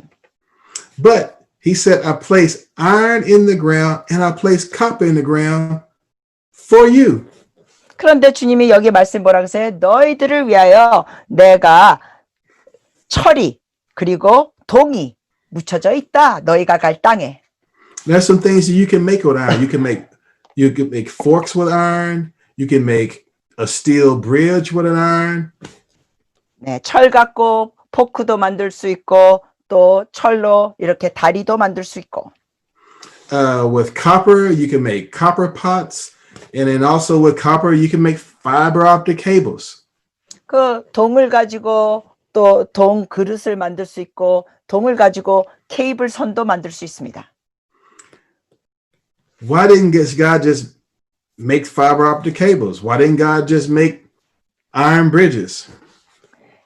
But he said, I place iron in the ground and I place copper in the ground for you. 그런데 주님이 여기 말씀 뭐라고 하세요? 너희들을 위하여 내가 철이 그리고 동이 묻혀져 있다. 너희가 갈 땅에. There's some things that you can make with iron. You can make forks with iron. You can make a steel bridge with an iron. 네, 철 갖고 포크도 만들 수 있고 또 철로 이렇게 다리도 만들 수 있고. With copper, you can make copper pots, and then also with copper, you can make fiber optic cables. 그 동을 가지고 또 동 그릇을 만들 수 있고 동을 가지고 케이블 선도 만들 수 있습니다. Why didn't God just make fiber optic cables? Why didn't God just make iron bridges?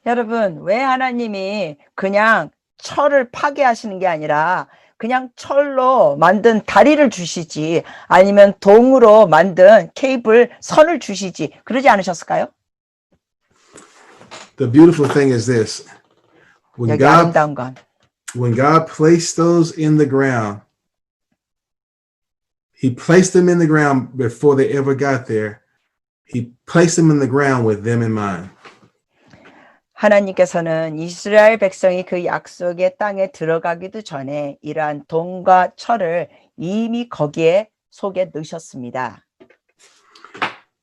여러분, 왜 하나님이 그냥 철을 파괴하시는 게 아니라 그냥 철로 만든 다리를 주시지 아니면 동으로 만든 케이블 선을 주시지 그러지 않으셨을까요? The beautiful thing is this. When 여기 아름다운 건 God placed those in the ground, he placed them in the ground before they ever got there. He placed them in the ground with them in mind. 하나님께서는 이스라엘 백성이 그 약속의 땅에 들어가기도 전에 이러한 동과 철을 이미 거기에 속에 넣으셨습니다.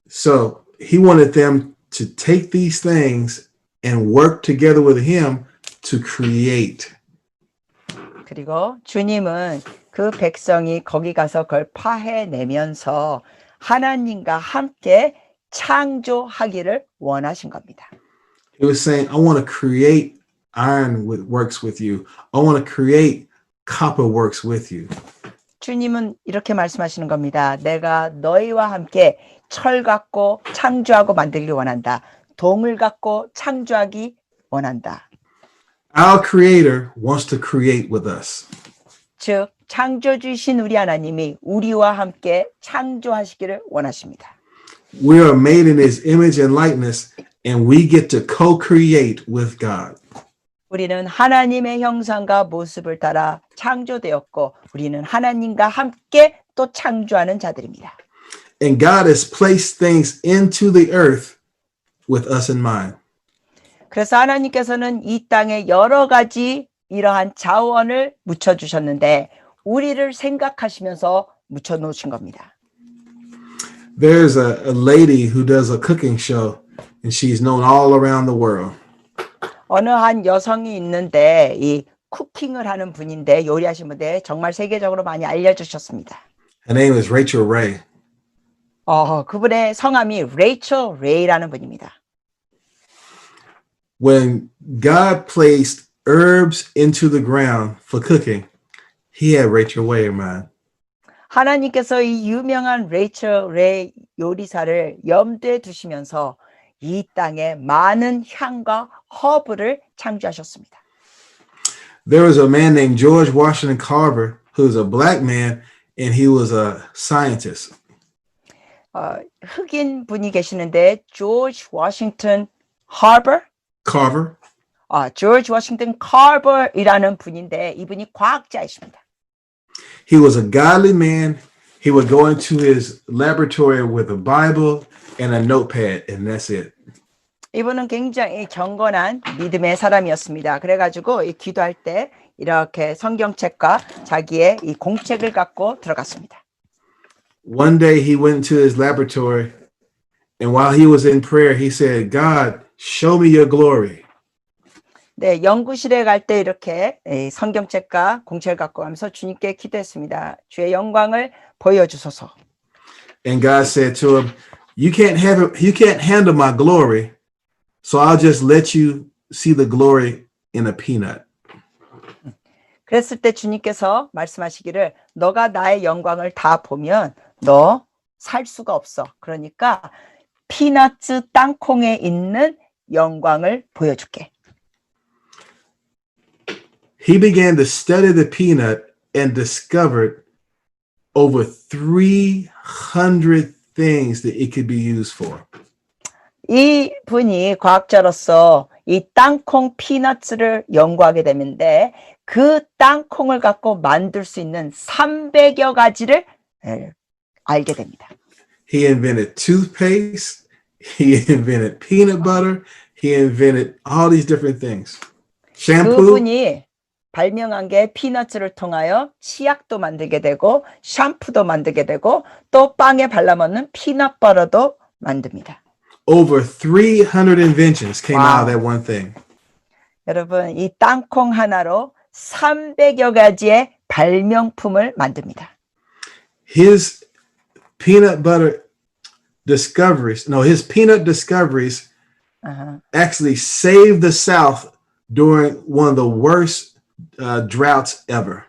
So he wanted them to take these things and work together with him to create. 그리고 주님은 그 백성이 거기 가서 그걸 파해내면서 하나님과 함께 창조하기를 원하신 겁니다. He was saying, I want to create iron works with you. I want to create copper works with you. 주님은 이렇게 말씀하시는 겁니다. 내가 너희와 함께 철 갖고 창조하고 만들기 원한다. 동을 갖고 창조하기 원한다. Our creator wants to create with us. 즉 창조주이신 우리 하나님이 우리와 함께 창조하시기를 원하십니다. We are made in his image and likeness, and we get to co-create with God. 우리는 하나님의 형상과 모습을 따라 창조되었고 우리는 하나님과 함께 또 창조하는 자들입니다. And God has placed things into the earth with us in mind. 그래서 하나님께서는 이 땅에 여러 가지 이러한 자원을 묻혀주셨는데 우리를 생각하시면서 묻혀놓으신 겁니다. There's a lady who does a cooking show, and she's known all around the world. 어느 한 여성이 있는데 이 쿠킹을 하는 분인데 요리하시는 분인데 정말 세계적으로 많이 알려주셨습니다. Her name is Rachel Ray. 그분의 성함이 레이첼 레이라는 분입니다. When God placed herbs into the ground for cooking, he had Rachel Ray in mind. 하나님께서 이 유명한 레이첼 레이 요리사를 염두에 두시면서 이 땅에 많은 향과 허브를 창조하셨습니다. There was a man named George Washington Carver who was a black man, and he was a scientist. 흑인 분이 계시는데 조지 워싱턴 하버? Carver. 조지 워싱턴 카버이라는 분인데 이분이 과학자이십니다. He was a godly man. He would go into his laboratory with a Bible and a notepad, and that's it. 이분은 굉장히 경건한 믿음의 사람이었습니다. 그래가지고 이 기도할 때 이렇게 성경책과 자기의 이 공책을 갖고 들어갔습니다. One day he went into his laboratory, and while he was in prayer, he said, God, show me your glory. 네, 연구실에 갈 때 이렇게 성경책과 공책을 갖고 가면서 주님께 기도했습니다. 주의 영광을 보여주소서. And God said to him, you can't handle my glory, so I'll just let you see the glory in a peanut. 그랬을 때 주님께서 말씀하시기를 너가 나의 영광을 다 보면 너 살 수가 없어. 그러니까 피너츠 땅콩에 있는 영광을 보여줄게. He began to study the peanut and discovered over 300 things that it could be used for. 이 분이 과학자로서 이 땅콩 피너츠를 연구하게 되는데 그 땅콩을 갖고 만들 수 있는 300여 가지를 알게 됩니다. He invented toothpaste. He invented peanut butter. He invented all these different things. Shampoo. 그분이 발명한 게 피너츠를 통하여 치약도 만들게 되고 샴푸도 만들게 되고 또 빵에 발라 먹는 피넛 버터도 만듭니다. Over 300 inventions came out of that one thing. 여러분, 이 땅콩 하나로 300여 가지의 발명품을 만듭니다. His peanut discoveries actually saved the South during one of the worst droughts ever.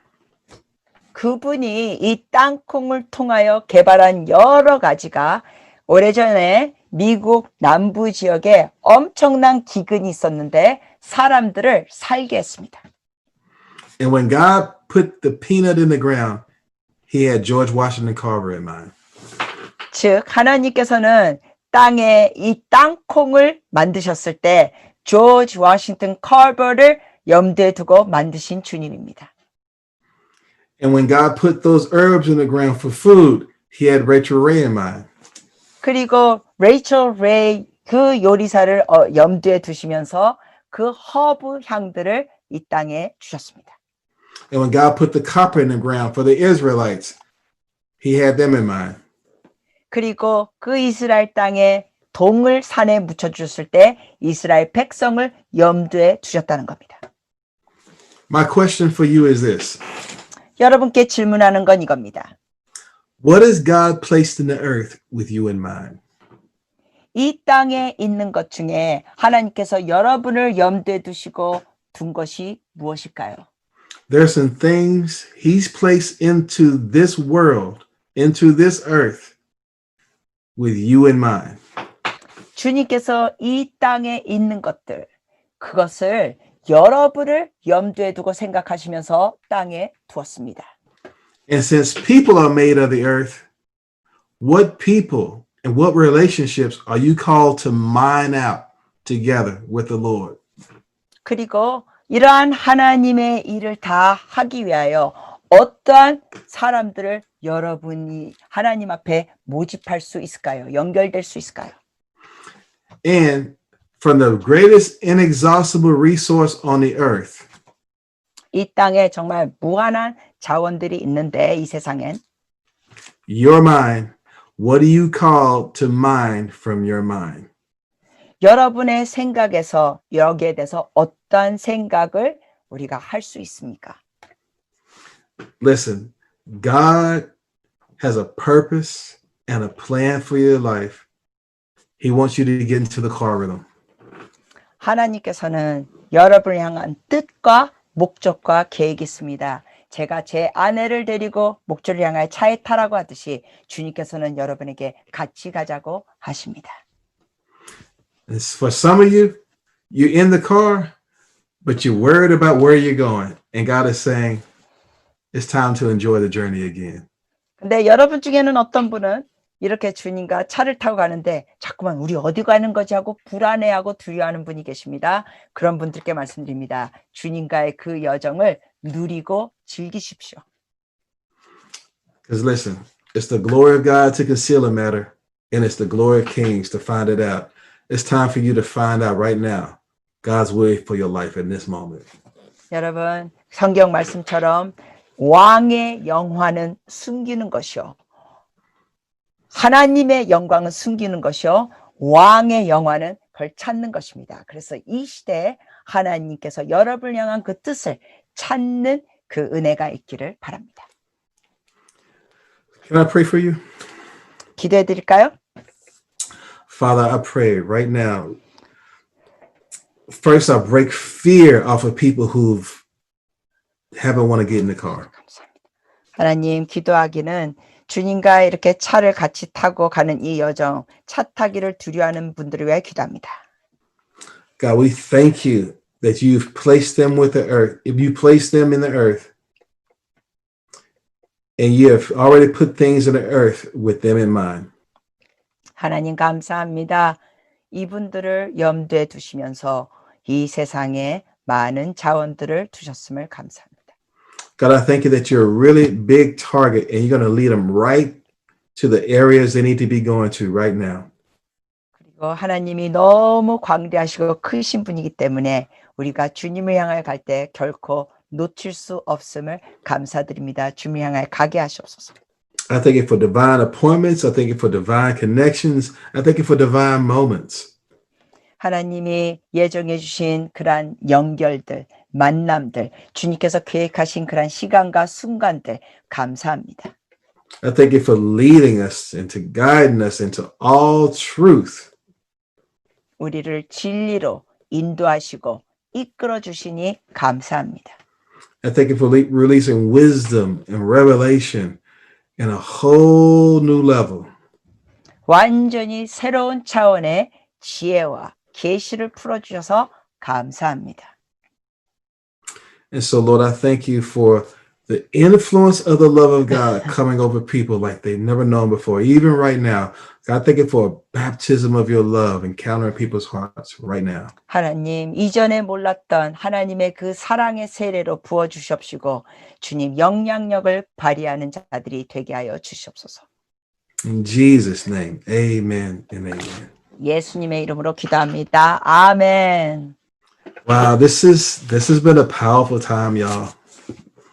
그분이 이 땅콩을 통하여 개발한 여러 가지가 오래전에 미국 남부 지역에 엄청난 기근이 있었는데 사람들을 살게 했습니다. And when God put the peanut in the ground, he had George Washington Carver in mind. 즉 하나님께서는 땅에 이 땅콩을 만드셨을 때 조지 워싱턴 카버를 염두에 두고 만드신 주님입니다. And when God put those herbs in the ground for food, he had Rachel Ray in mind. 그리고 레이첼 레이 그 요리사를 염두에 두시면서 그 허브 향들을 이 땅에 주셨습니다. And when God put the copper in the ground for the Israelites, he had them in mind. 그리고 그 이스라엘 땅에 동을 산에 묻혀주셨을 때 이스라엘 백성을 염두에 두셨다는 겁니다. My question for you is this. 여러분께 질문하는 건 이겁니다. What has God placed in the earth with you in mind? 이 땅에 있는 것 중에 하나님께서 여러분을 염두에 두시고 둔 것이 무엇일까요? There are some things he's placed into this world, into this earth with you in mind. 주님께서 이 땅에 있는 것들, 그것을 여러분을 염두에 두고 생각하시면서 땅에 두었습니다. And since people are made of the earth, what people and what relationships are you called to mine out together with the Lord? 그리고 이러한 하나님의 일을 다 하기 위하여 어떠한 사람들을 여러분이 하나님 앞에 모집할 수 있을까요? 연결될 수 있을까요? And from the greatest inexhaustible resource on the earth, 이 땅에 정말 무한한 자원들이 있는데 이 세상엔 your mind, what do you call to mine from your mind? 여러분의 생각에서 여기에 대해서 어떠한 생각을 우리가 할 수 있습니까? Listen, God has a purpose and a plan for your life. He wants you to get into the car with him. 하나님께서는 여러분을 향한 뜻과 목적과 계획이 있습니다. 제가 제 아내를 데리고 목적을 향하여 차에 타라고 하듯이 주님께서는 여러분에게 같이 가자고 하십니다. And for some of you, you're in the car, but you're worried about where you're going. And God is saying, it's time to enjoy the journey again. 근데 여러분 중에는 어떤 분은 이렇게 주님과 차를 타고 가는데 자꾸만 우리 어디 가는 거지 하고 불안해하고 두려워하는 분이 계십니다. 그런 분들께 말씀드립니다. 주님과의 그 여정을 누리고 즐기십시오. Because listen, it's the glory of God to conceal a matter, and it's the glory of kings to find it out. It's time for you to find out right now God's will for your life in this moment. 여러분, 성경 말씀처럼 왕의 영화는 숨기는 것이요. 하나님의 영광은 숨기는 것이요. 왕의 영화는 그걸 찾는 것입니다. 그래서 이 시대에 하나님께서 여러분을 향한 그 뜻을 찾는 그 은혜가 있기를 바랍니다. Can I pray for you? 기도해 드릴까요? Father, I pray right now. First, I break fear off of people who haven't want to get in the car. 감사합니다. 하나님, 기도하기는 주님과 이렇게 차를 같이 타고 가는 이 여정, 차 타기를 두려워하는 분들을 위해 기도합니다. God, we thank you that you've placed them with the earth. If you place them in the earth, and you have already put things in the earth with them in mind. 하나님 감사합니다. 이분들을 염두에 두시면서 이 세상에 많은 자원들을 두셨음을 감사합니다. God, I thank you that you're a really big target and you're going to lead them right to the areas they need to be going to right now. 그리고 하나님이 너무 광대하시고 크신 분이기 때문에 우리가 주님을 향하여 갈 때 결코 놓칠 수 없음을 감사드립니다. 주님을 향하여 가게 하시옵소서. I thank you for divine appointments. I thank you for divine connections. I thank you for divine moments. 하나님이 예정해 주신 그러한 연결들, 만남들, 주님께서 계획하신 그러한 시간과 순간들 감사합니다. I thank you for leading us and to guiding us into all truth. 우리를 진리로 인도하시고 이끌어 주시니 감사합니다. I thank you for releasing wisdom and revelation in a whole new level. 완전히 새로운 차원의 지혜와 계시를 풀어주셔서 감사합니다. And so, Lord, I thank you for the influence of the love of God coming over people like they've never known before. Even right now, God, thank you for a baptism of your love encountering people's hearts right now. 하나님, 이전에 몰랐던 하나님의 그 사랑의 세례로 부어주시옵시고 주님 영향력을 발휘하는 자들이 되게 하여 주시옵소서. In Jesus' name, amen and amen. 예수님의 이름으로 기도합니다. 아멘. Wow, this has been a powerful time, y'all.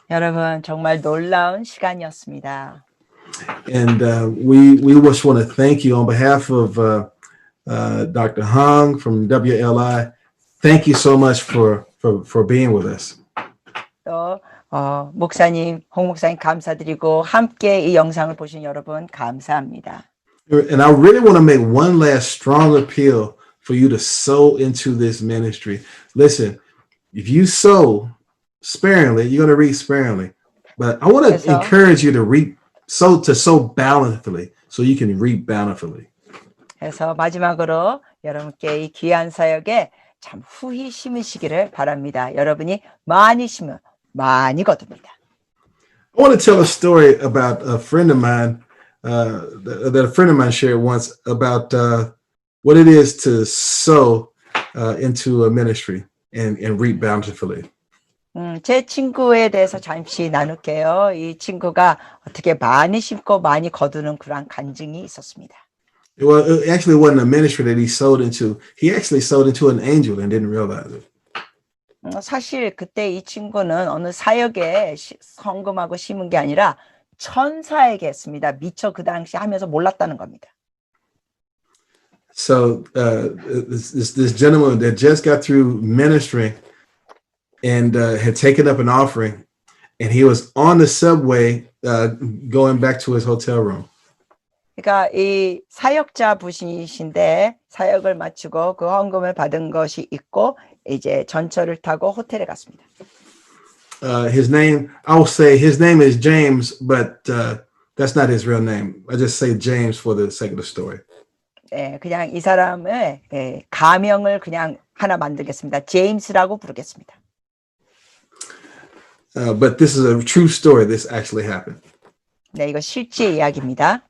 여러분 정말 놀라운 시간이었습니다. And we just want to thank you on behalf of Dr. Hung from WLI. Thank you so much for being with us. 또 목사님, 홍 목사님 감사드리고 함께 이 영상을 보신 여러분 감사합니다. And I really want to make one last strong appeal for you to sow into this ministry. Listen, if you sow sparingly, you're going to reap sparingly. But I want to 그래서- encourage you to sow bountifully so you can reap bountifully. 그래서 마지막으로 여러분께 이 귀한 사역에 참 후히 심으시기를 바랍니다. 여러분이 많이 심으면 많이 거둡니다. I want to tell a story about a friend of mine that a friend of mine shared once about what it is to sow into a ministry and reap bountifully. 제 친구에 대해서 잠시 나눌게요. 이 친구가 어떻게 많이 심고 많이 거두는 그런 간증이 있었습니다. Well, it actually wasn't a ministry that he sowed into. He actually sowed into an angel and didn't realize it. 사실 그때 이 친구는 어느 사역에 헌금하고 심은 게 아니라 천사에게 했습니다. 미처 그 당시 하면서 몰랐다는 겁니다. So this gentleman that just got through ministering and had taken up an offering, and he was on the subway going back to his hotel room. 그러니까 이 사역자 분이신데 사역을 마치고 그 헌금을 받은 것이 있고 이제 전철을 타고 호텔에 갔습니다. His name, I will say his name is James, but that's not his real name. I just say James for the sake of the story. 예, 그냥 이 사람의 가명을 그냥 하나 만들겠습니다. 제임스라고 부르겠습니다. But this is a true story. This actually happened. 네, 이거 실제 이야기입니다.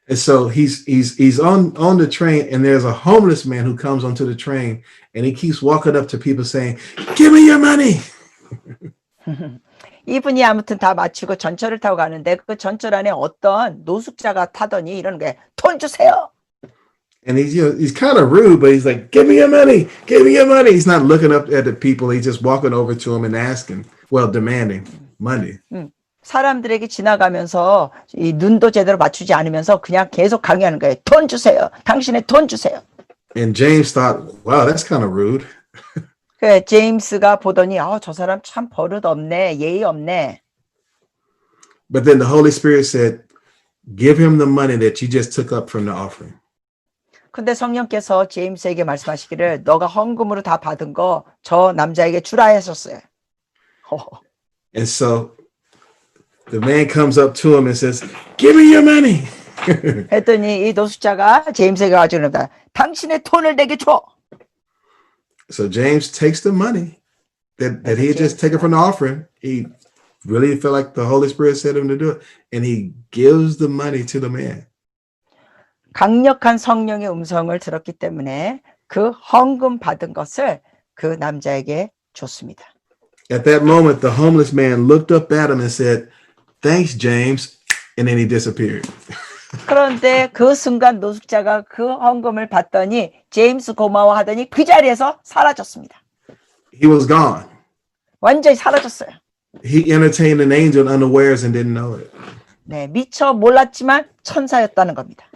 And so he's on the train, and there's a homeless man who comes onto the train, and he keeps walking up to people saying, "Give me your money." 이분이 아무튼 다 마치고 전철을 타고 가는데 그 전철 안에 어떤 노숙자가 타더니 이러는 게 돈 주세요. And he's kind of rude, but he's like, "Give me your money, give me your money." He's not looking up at the people. He's just walking over to them and asking, demanding money. 사람들에게 지나가면서 이 눈도 제대로 맞추지 않으면서 그냥 계속 강요하는 거예요. 돈 주세요. 당신의 돈 주세요. And James thought, wow, that's kind of rude. 그 제임스가 보더니 저 사람 참 버릇 없네. 예의 없네. But then the Holy Spirit said, give him the money that you just took up from the offering. 근데 성령께서 제임스에게 말씀하시기를 너가 헌금으로 다 받은 거 저 남자에게 주라 하셨어요. And so the man comes up to him and says, give me your money. 했더니 이 노숙자가 제임스에게 와서 그럽니다. 당신의 돈을 내게 줘. So James takes the money that he had just taken from the offering. He really felt like the Holy Spirit said him to do it. And he gives the money to the man. 강력한 성령의 음성을 들었기 때문에 그 헌금 받은 것을 그 남자에게 줬습니다. At that moment, the homeless man looked up at him and said, thanks, James. And then he disappeared. 그런데 그 순간 노숙자가 그 헌금을 받더니 제임스 고마워하더니 그 자리에서 사라졌습니다. He was gone. 완전히 사라졌어요. He entertained an angel unawares and didn't know it. 네, 미처 몰랐지만 천사였다는 겁니다.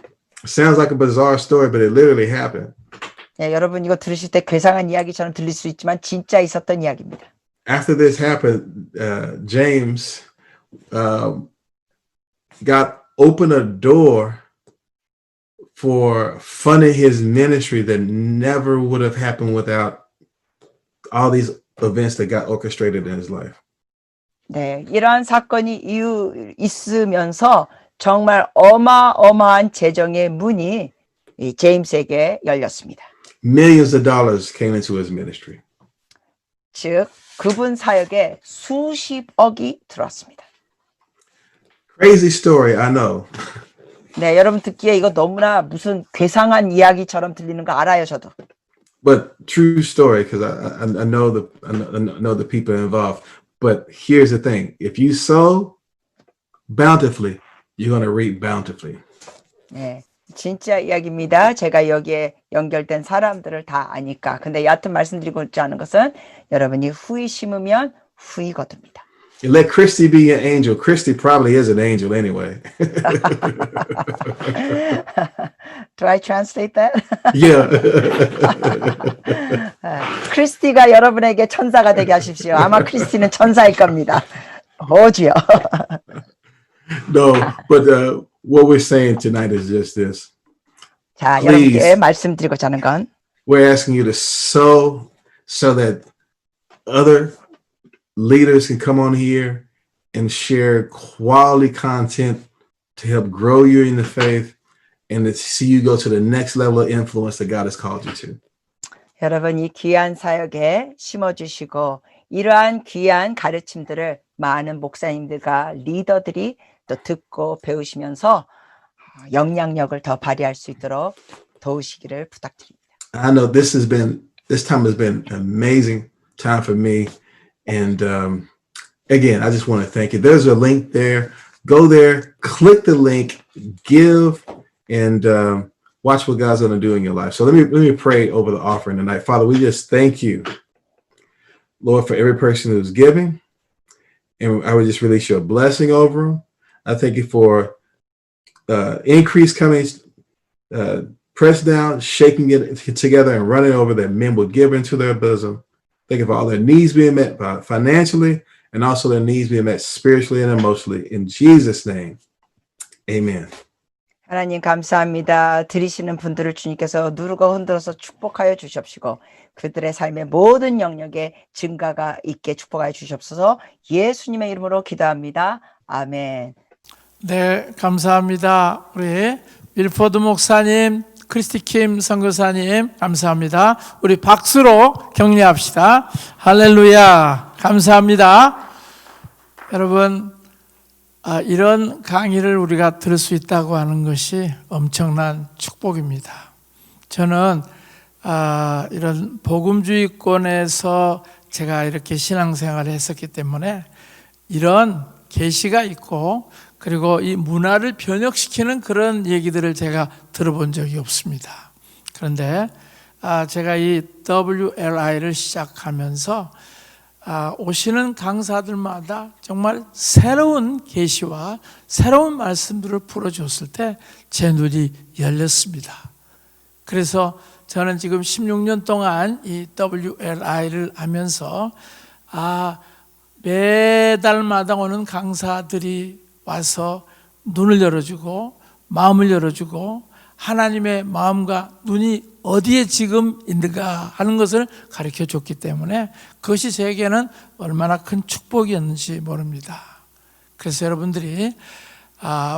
Sounds like a bizarre story, but it literally happened. 네, 여러분 이거 들으실 때 괴상한 이야기처럼 들릴 수 있지만 진짜 있었던 이야기입니다. After this happened, James got opened a door for funding his ministry that never would have happened without all these events that got orchestrated in his life. 네, 이러한 사건이 있으면서 정말 어마어마한 재정의 문이 이 제임스에게 열렸습니다. Millions of dollars came into his ministry. 즉 그분 사역에 수십억이 들어왔습니다. Crazy story, I know. 네, 여러분 듣기에 이거 너무나 무슨 괴상한 이야기처럼 들리는 거 알아요, 저도. But true story, because I know the people involved. But here's the thing: if you sow bountifully, you're going to reap bountifully. 네, 진짜 이야기입니다. 제가 여기에 연결된 사람들을 다 아니까. 근데 여하튼 말씀드리고자 하는 것은 여러분이 후히 심으면 후히 거둡니다. Let Christy be your angel. Christy probably is an angel anyway. Do I translate that? Yeah. 크리스티가 여러분에게 천사가 되게 하십시오. 아마 크리스티는 천사일 겁니다. 오지요. No, but what we're saying tonight is just this. 자, Please. 여러분께 말씀드리고자 하는 건 We're asking you to sow so that other leaders can come on here and share quality content to help grow you in the faith and to see you go to the next level of influence that God has called you to. 여러분 이 귀한 사역에 심어주시고 이러한 귀한 가르침들을 많은 목사님들과 리더들이 또 듣고 배우시면서 영향력을 더 발휘할 수 있도록 도우시기를 부탁드립니다. I know this time has been an amazing time for me. And again, I just want to thank you. There's a link there. Go there, click the link, give, and watch what God's going to do in your life. So let me pray over the offering tonight. Father, we just thank you, Lord, for every person who's giving. And I would just release your blessing over them. I thank you for increase coming, pressed down, shaking it together and running over, that men will give into their bosom. Thank you for all their needs being met financially and also their needs being met spiritually and emotionally. In Jesus' name, amen. 하나님 감사합니다. 드리시는 분들을 주님께서 누르고 흔들어서 축복하여 주시옵시고 그들의 삶의 모든 영역에 증가가 있게 축복하여 주시옵소서. 예수님의 이름으로 기도합니다. 아멘. 네, 감사합니다. 우리 밀포드 목사님, 크리스티킴 선교사님 감사합니다. 우리 박수로 격려합시다. 할렐루야. 감사합니다. 여러분, 이런 강의를 우리가 들을 수 있다고 하는 것이 엄청난 축복입니다. 저는 이런 복음주의권에서 제가 이렇게 신앙생활을 했었기 때문에 이런 계시가 있고 그리고 이 문화를 변혁시키는 그런 얘기들을 제가 들어본 적이 없습니다. 그런데 제가 이 WLI를 시작하면서 오시는 강사들마다 정말 새로운 계시와 새로운 말씀들을 풀어줬을 때 제 눈이 열렸습니다. 그래서 저는 지금 16년 동안 이 WLI를 하면서 매달마다 오는 강사들이 와서 눈을 열어주고 마음을 열어주고 하나님의 마음과 눈이 어디에 지금 있는가 하는 것을 가르쳐 줬기 때문에 그것이 제게는 얼마나 큰 축복이었는지 모릅니다. 그래서 여러분들이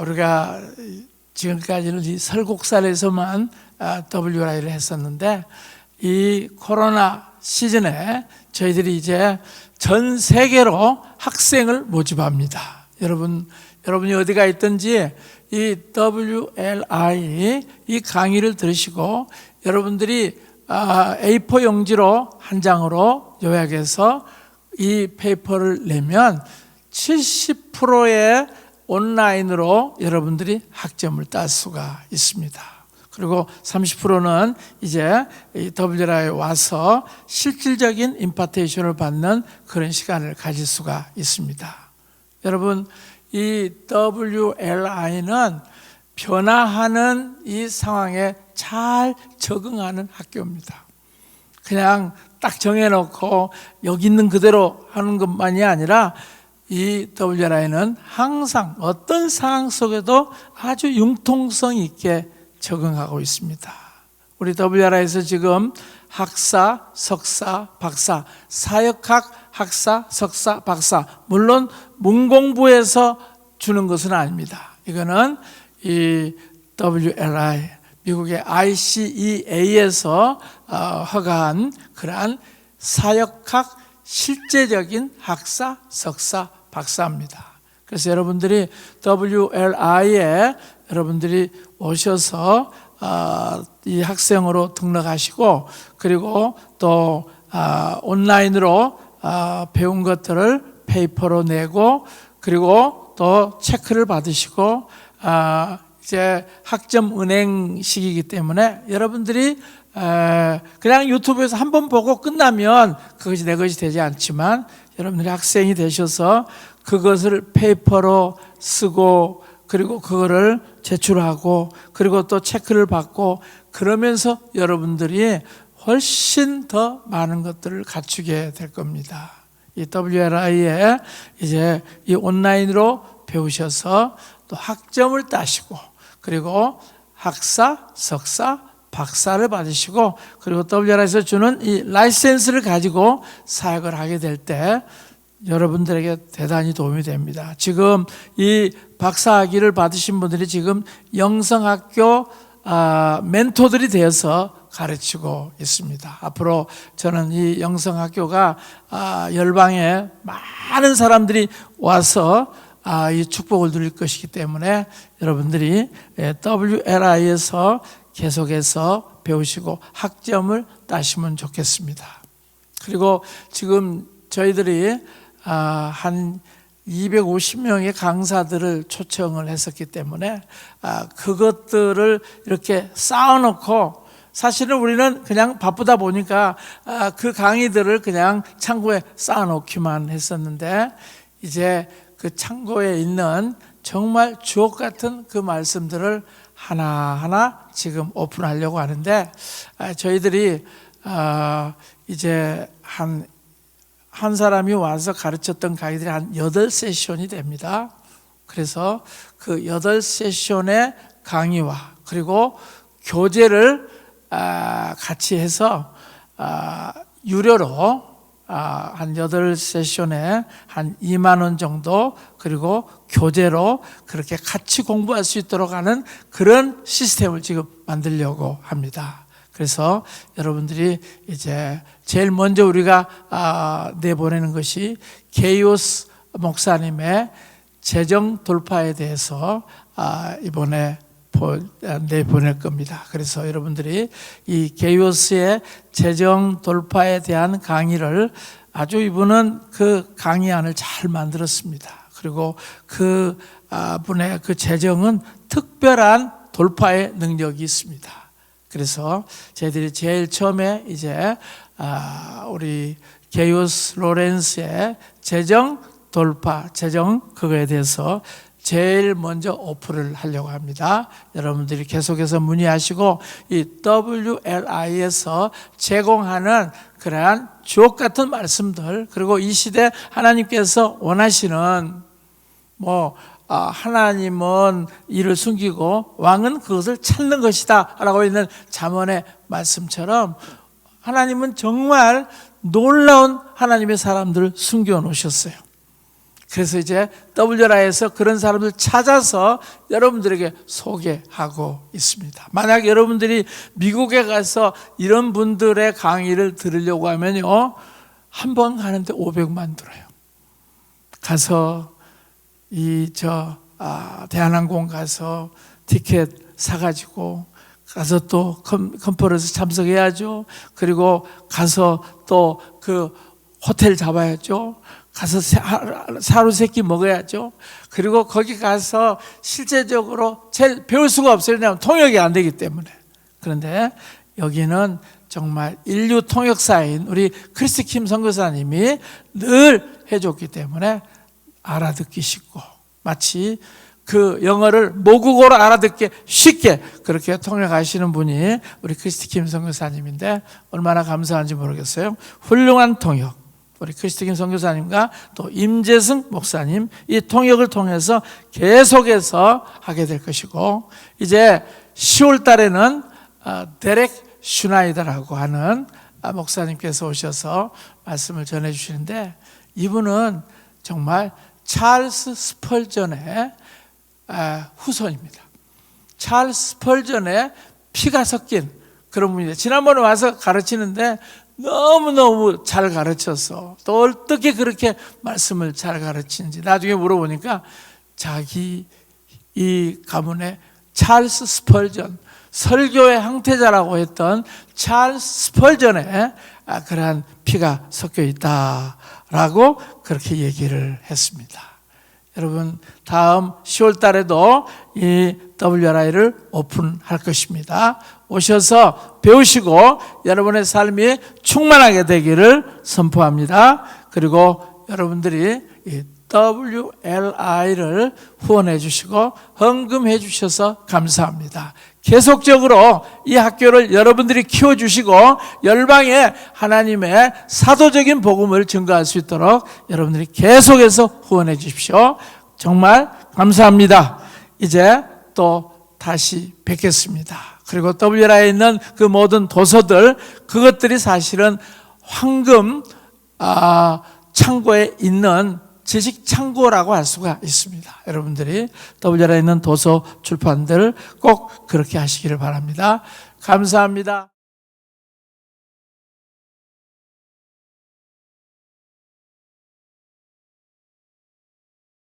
우리가 지금까지는 이 설국살에서만 WI를 했었는데 이 코로나 시즌에 저희들이 이제 전 세계로 학생을 모집합니다. 여러분이 어디가 있든지 이 WLI 이 강의를 들으시고 여러분들이 A4 용지로 한 장으로 요약해서 이 페이퍼를 내면 70%의 온라인으로 여러분들이 학점을 딸 수가 있습니다. 그리고 30%는 이제 이 WLI에 와서 실질적인 임파테이션을 받는 그런 시간을 가질 수가 있습니다. 여러분, 이 WLI는 변화하는 이 상황에 잘 적응하는 학교입니다. 그냥 딱 정해놓고 여기 있는 그대로 하는 것만이 아니라 이 WLI는 항상 어떤 상황 속에도 아주 융통성 있게 적응하고 있습니다. 우리 WLI에서 지금 학사, 석사, 박사, 사역학, 학사, 석사, 박사, 물론 문공부에서 주는 것은 아닙니다. 이거는 이 WLI, 미국의 ICEA에서 허가한 그러한 사역학 실제적인 학사, 석사, 박사입니다. 그래서 여러분들이 WLI에 여러분들이 오셔서 이 학생으로 등록하시고 그리고 또 온라인으로 배운 것들을 페이퍼로 내고 그리고 또 체크를 받으시고 이제 학점 은행식이기 때문에 여러분들이 그냥 유튜브에서 한번 보고 끝나면 그것이 내 것이 되지 않지만 여러분들이 학생이 되셔서 그것을 페이퍼로 쓰고 그리고 그거를 제출하고 그리고 또 체크를 받고 그러면서 여러분들이 훨씬 더 많은 것들을 갖추게 될 겁니다. 이 WLI에 이제 이 온라인으로 배우셔서 또 학점을 따시고 그리고 학사, 석사, 박사를 받으시고 그리고 WLI에서 주는 이 라이센스를 가지고 사역을 하게 될 때 여러분들에게 대단히 도움이 됩니다. 지금 이 박사학위를 받으신 분들이 지금 영성학교 멘토들이 되어서 가르치고 있습니다. 앞으로 저는 이 영성학교가 열방에 많은 사람들이 와서 이 축복을 누릴 것이기 때문에 여러분들이 WLI에서 계속해서 배우시고 학점을 따시면 좋겠습니다. 그리고 지금 저희들이 한 250명의 강사들을 초청을 했었기 때문에 그것들을 이렇게 쌓아놓고 사실은 우리는 그냥 바쁘다 보니까 그 강의들을 그냥 창고에 쌓아놓기만 했었는데 이제 그 창고에 있는 정말 주옥 같은 그 말씀들을 하나하나 지금 오픈하려고 하는데 저희들이 이제 한 사람이 와서 가르쳤던 강의들이 한 8세션이 됩니다. 그래서 그 8세션의 강의와 그리고 교재를 같이 해서 유료로 한 8세션에 한 2만 원 정도 그리고 교재로 그렇게 같이 공부할 수 있도록 하는 그런 시스템을 지금 만들려고 합니다. 그래서 여러분들이 이제 제일 먼저 우리가 내보내는 것이 게이오스 목사님의 재정 돌파에 대해서 이번에 내보낼 겁니다. 그래서 여러분들이 이 게이오스의 재정 돌파에 대한 강의를 아주 이분은 그 강의안을 잘 만들었습니다. 그리고 그 분의 그 재정은 특별한 돌파의 능력이 있습니다. 그래서 저희들이 제일 처음에 이제 우리 게이오스 로렌스의 재정 돌파, 재정 그거에 대해서 제일 먼저 오픈을 하려고 합니다. 여러분들이 계속해서 문의하시고 이 WLI에서 제공하는 그러한 주옥 같은 말씀들 그리고 이 시대 하나님께서 원하시는 하나님은 이를 숨기고 왕은 그것을 찾는 것이다 라고 있는 잠언의 말씀처럼 하나님은 정말 놀라운 하나님의 사람들을 숨겨 놓으셨어요. 그래서 이제 WRI에서 그런 사람들 찾아서 여러분들에게 소개하고 있습니다. 만약 여러분들이 미국에 가서 이런 분들의 강의를 들으려고 하면요, 한 번 가는데 500만 들어요. 가서 대한항공 가서 티켓 사가지고 가서 또 컨퍼런스 참석해야죠. 그리고 가서 또 그 호텔 잡아야죠. 가서 사루 세끼 먹어야죠. 그리고 거기 가서 실제적으로 제일 배울 수가 없어요. 왜냐하면 통역이 안 되기 때문에. 그런데 여기는 정말 인류 통역사인 우리 크리스티 킴 선교사님이 늘 해줬기 때문에 알아듣기 쉽고 마치 그 영어를 모국어로 알아듣게 쉽게 그렇게 통역하시는 분이 우리 크리스티 킴 선교사님인데 얼마나 감사한지 모르겠어요. 훌륭한 통역. 우리 크리스티 킴 선교사님과 또 임재승 목사님 이 통역을 통해서 계속해서 하게 될 것이고 이제 10월 달에는 데렉 슈나이더라고 하는 목사님께서 오셔서 말씀을 전해 주시는데 이분은 정말 찰스 스펄전의 후손입니다. 찰스 스펄전의 피가 섞인 그런 분이에요. 지난번에 와서 가르치는데 너무너무 잘 가르쳐서 또 어떻게 그렇게 말씀을 잘 가르치는지 나중에 물어보니까 자기 이 가문의 찰스 스펄전 설교의 항태자라고 했던 찰스 스펄전에 그러한 피가 섞여 있다라고 그렇게 얘기를 했습니다. 여러분 다음 10월 달에도 이 WRI를 오픈할 것입니다. 오셔서 배우시고 여러분의 삶이 충만하게 되기를 선포합니다. 그리고 여러분들이 이 WLI를 후원해 주시고 헌금해 주셔서 감사합니다. 계속적으로 이 학교를 여러분들이 키워주시고 열방에 하나님의 사도적인 복음을 증거할 수 있도록 여러분들이 계속해서 후원해 주십시오. 정말 감사합니다. 이제 또 다시 뵙겠습니다. 그리고 WLI에 있는 그 모든 도서들, 그것들이 사실은 황금 창고에 있는 지식 창고라고 할 수가 있습니다. 여러분들이 WLI에 있는 도서 출판들 꼭 그렇게 하시기를 바랍니다. 감사합니다.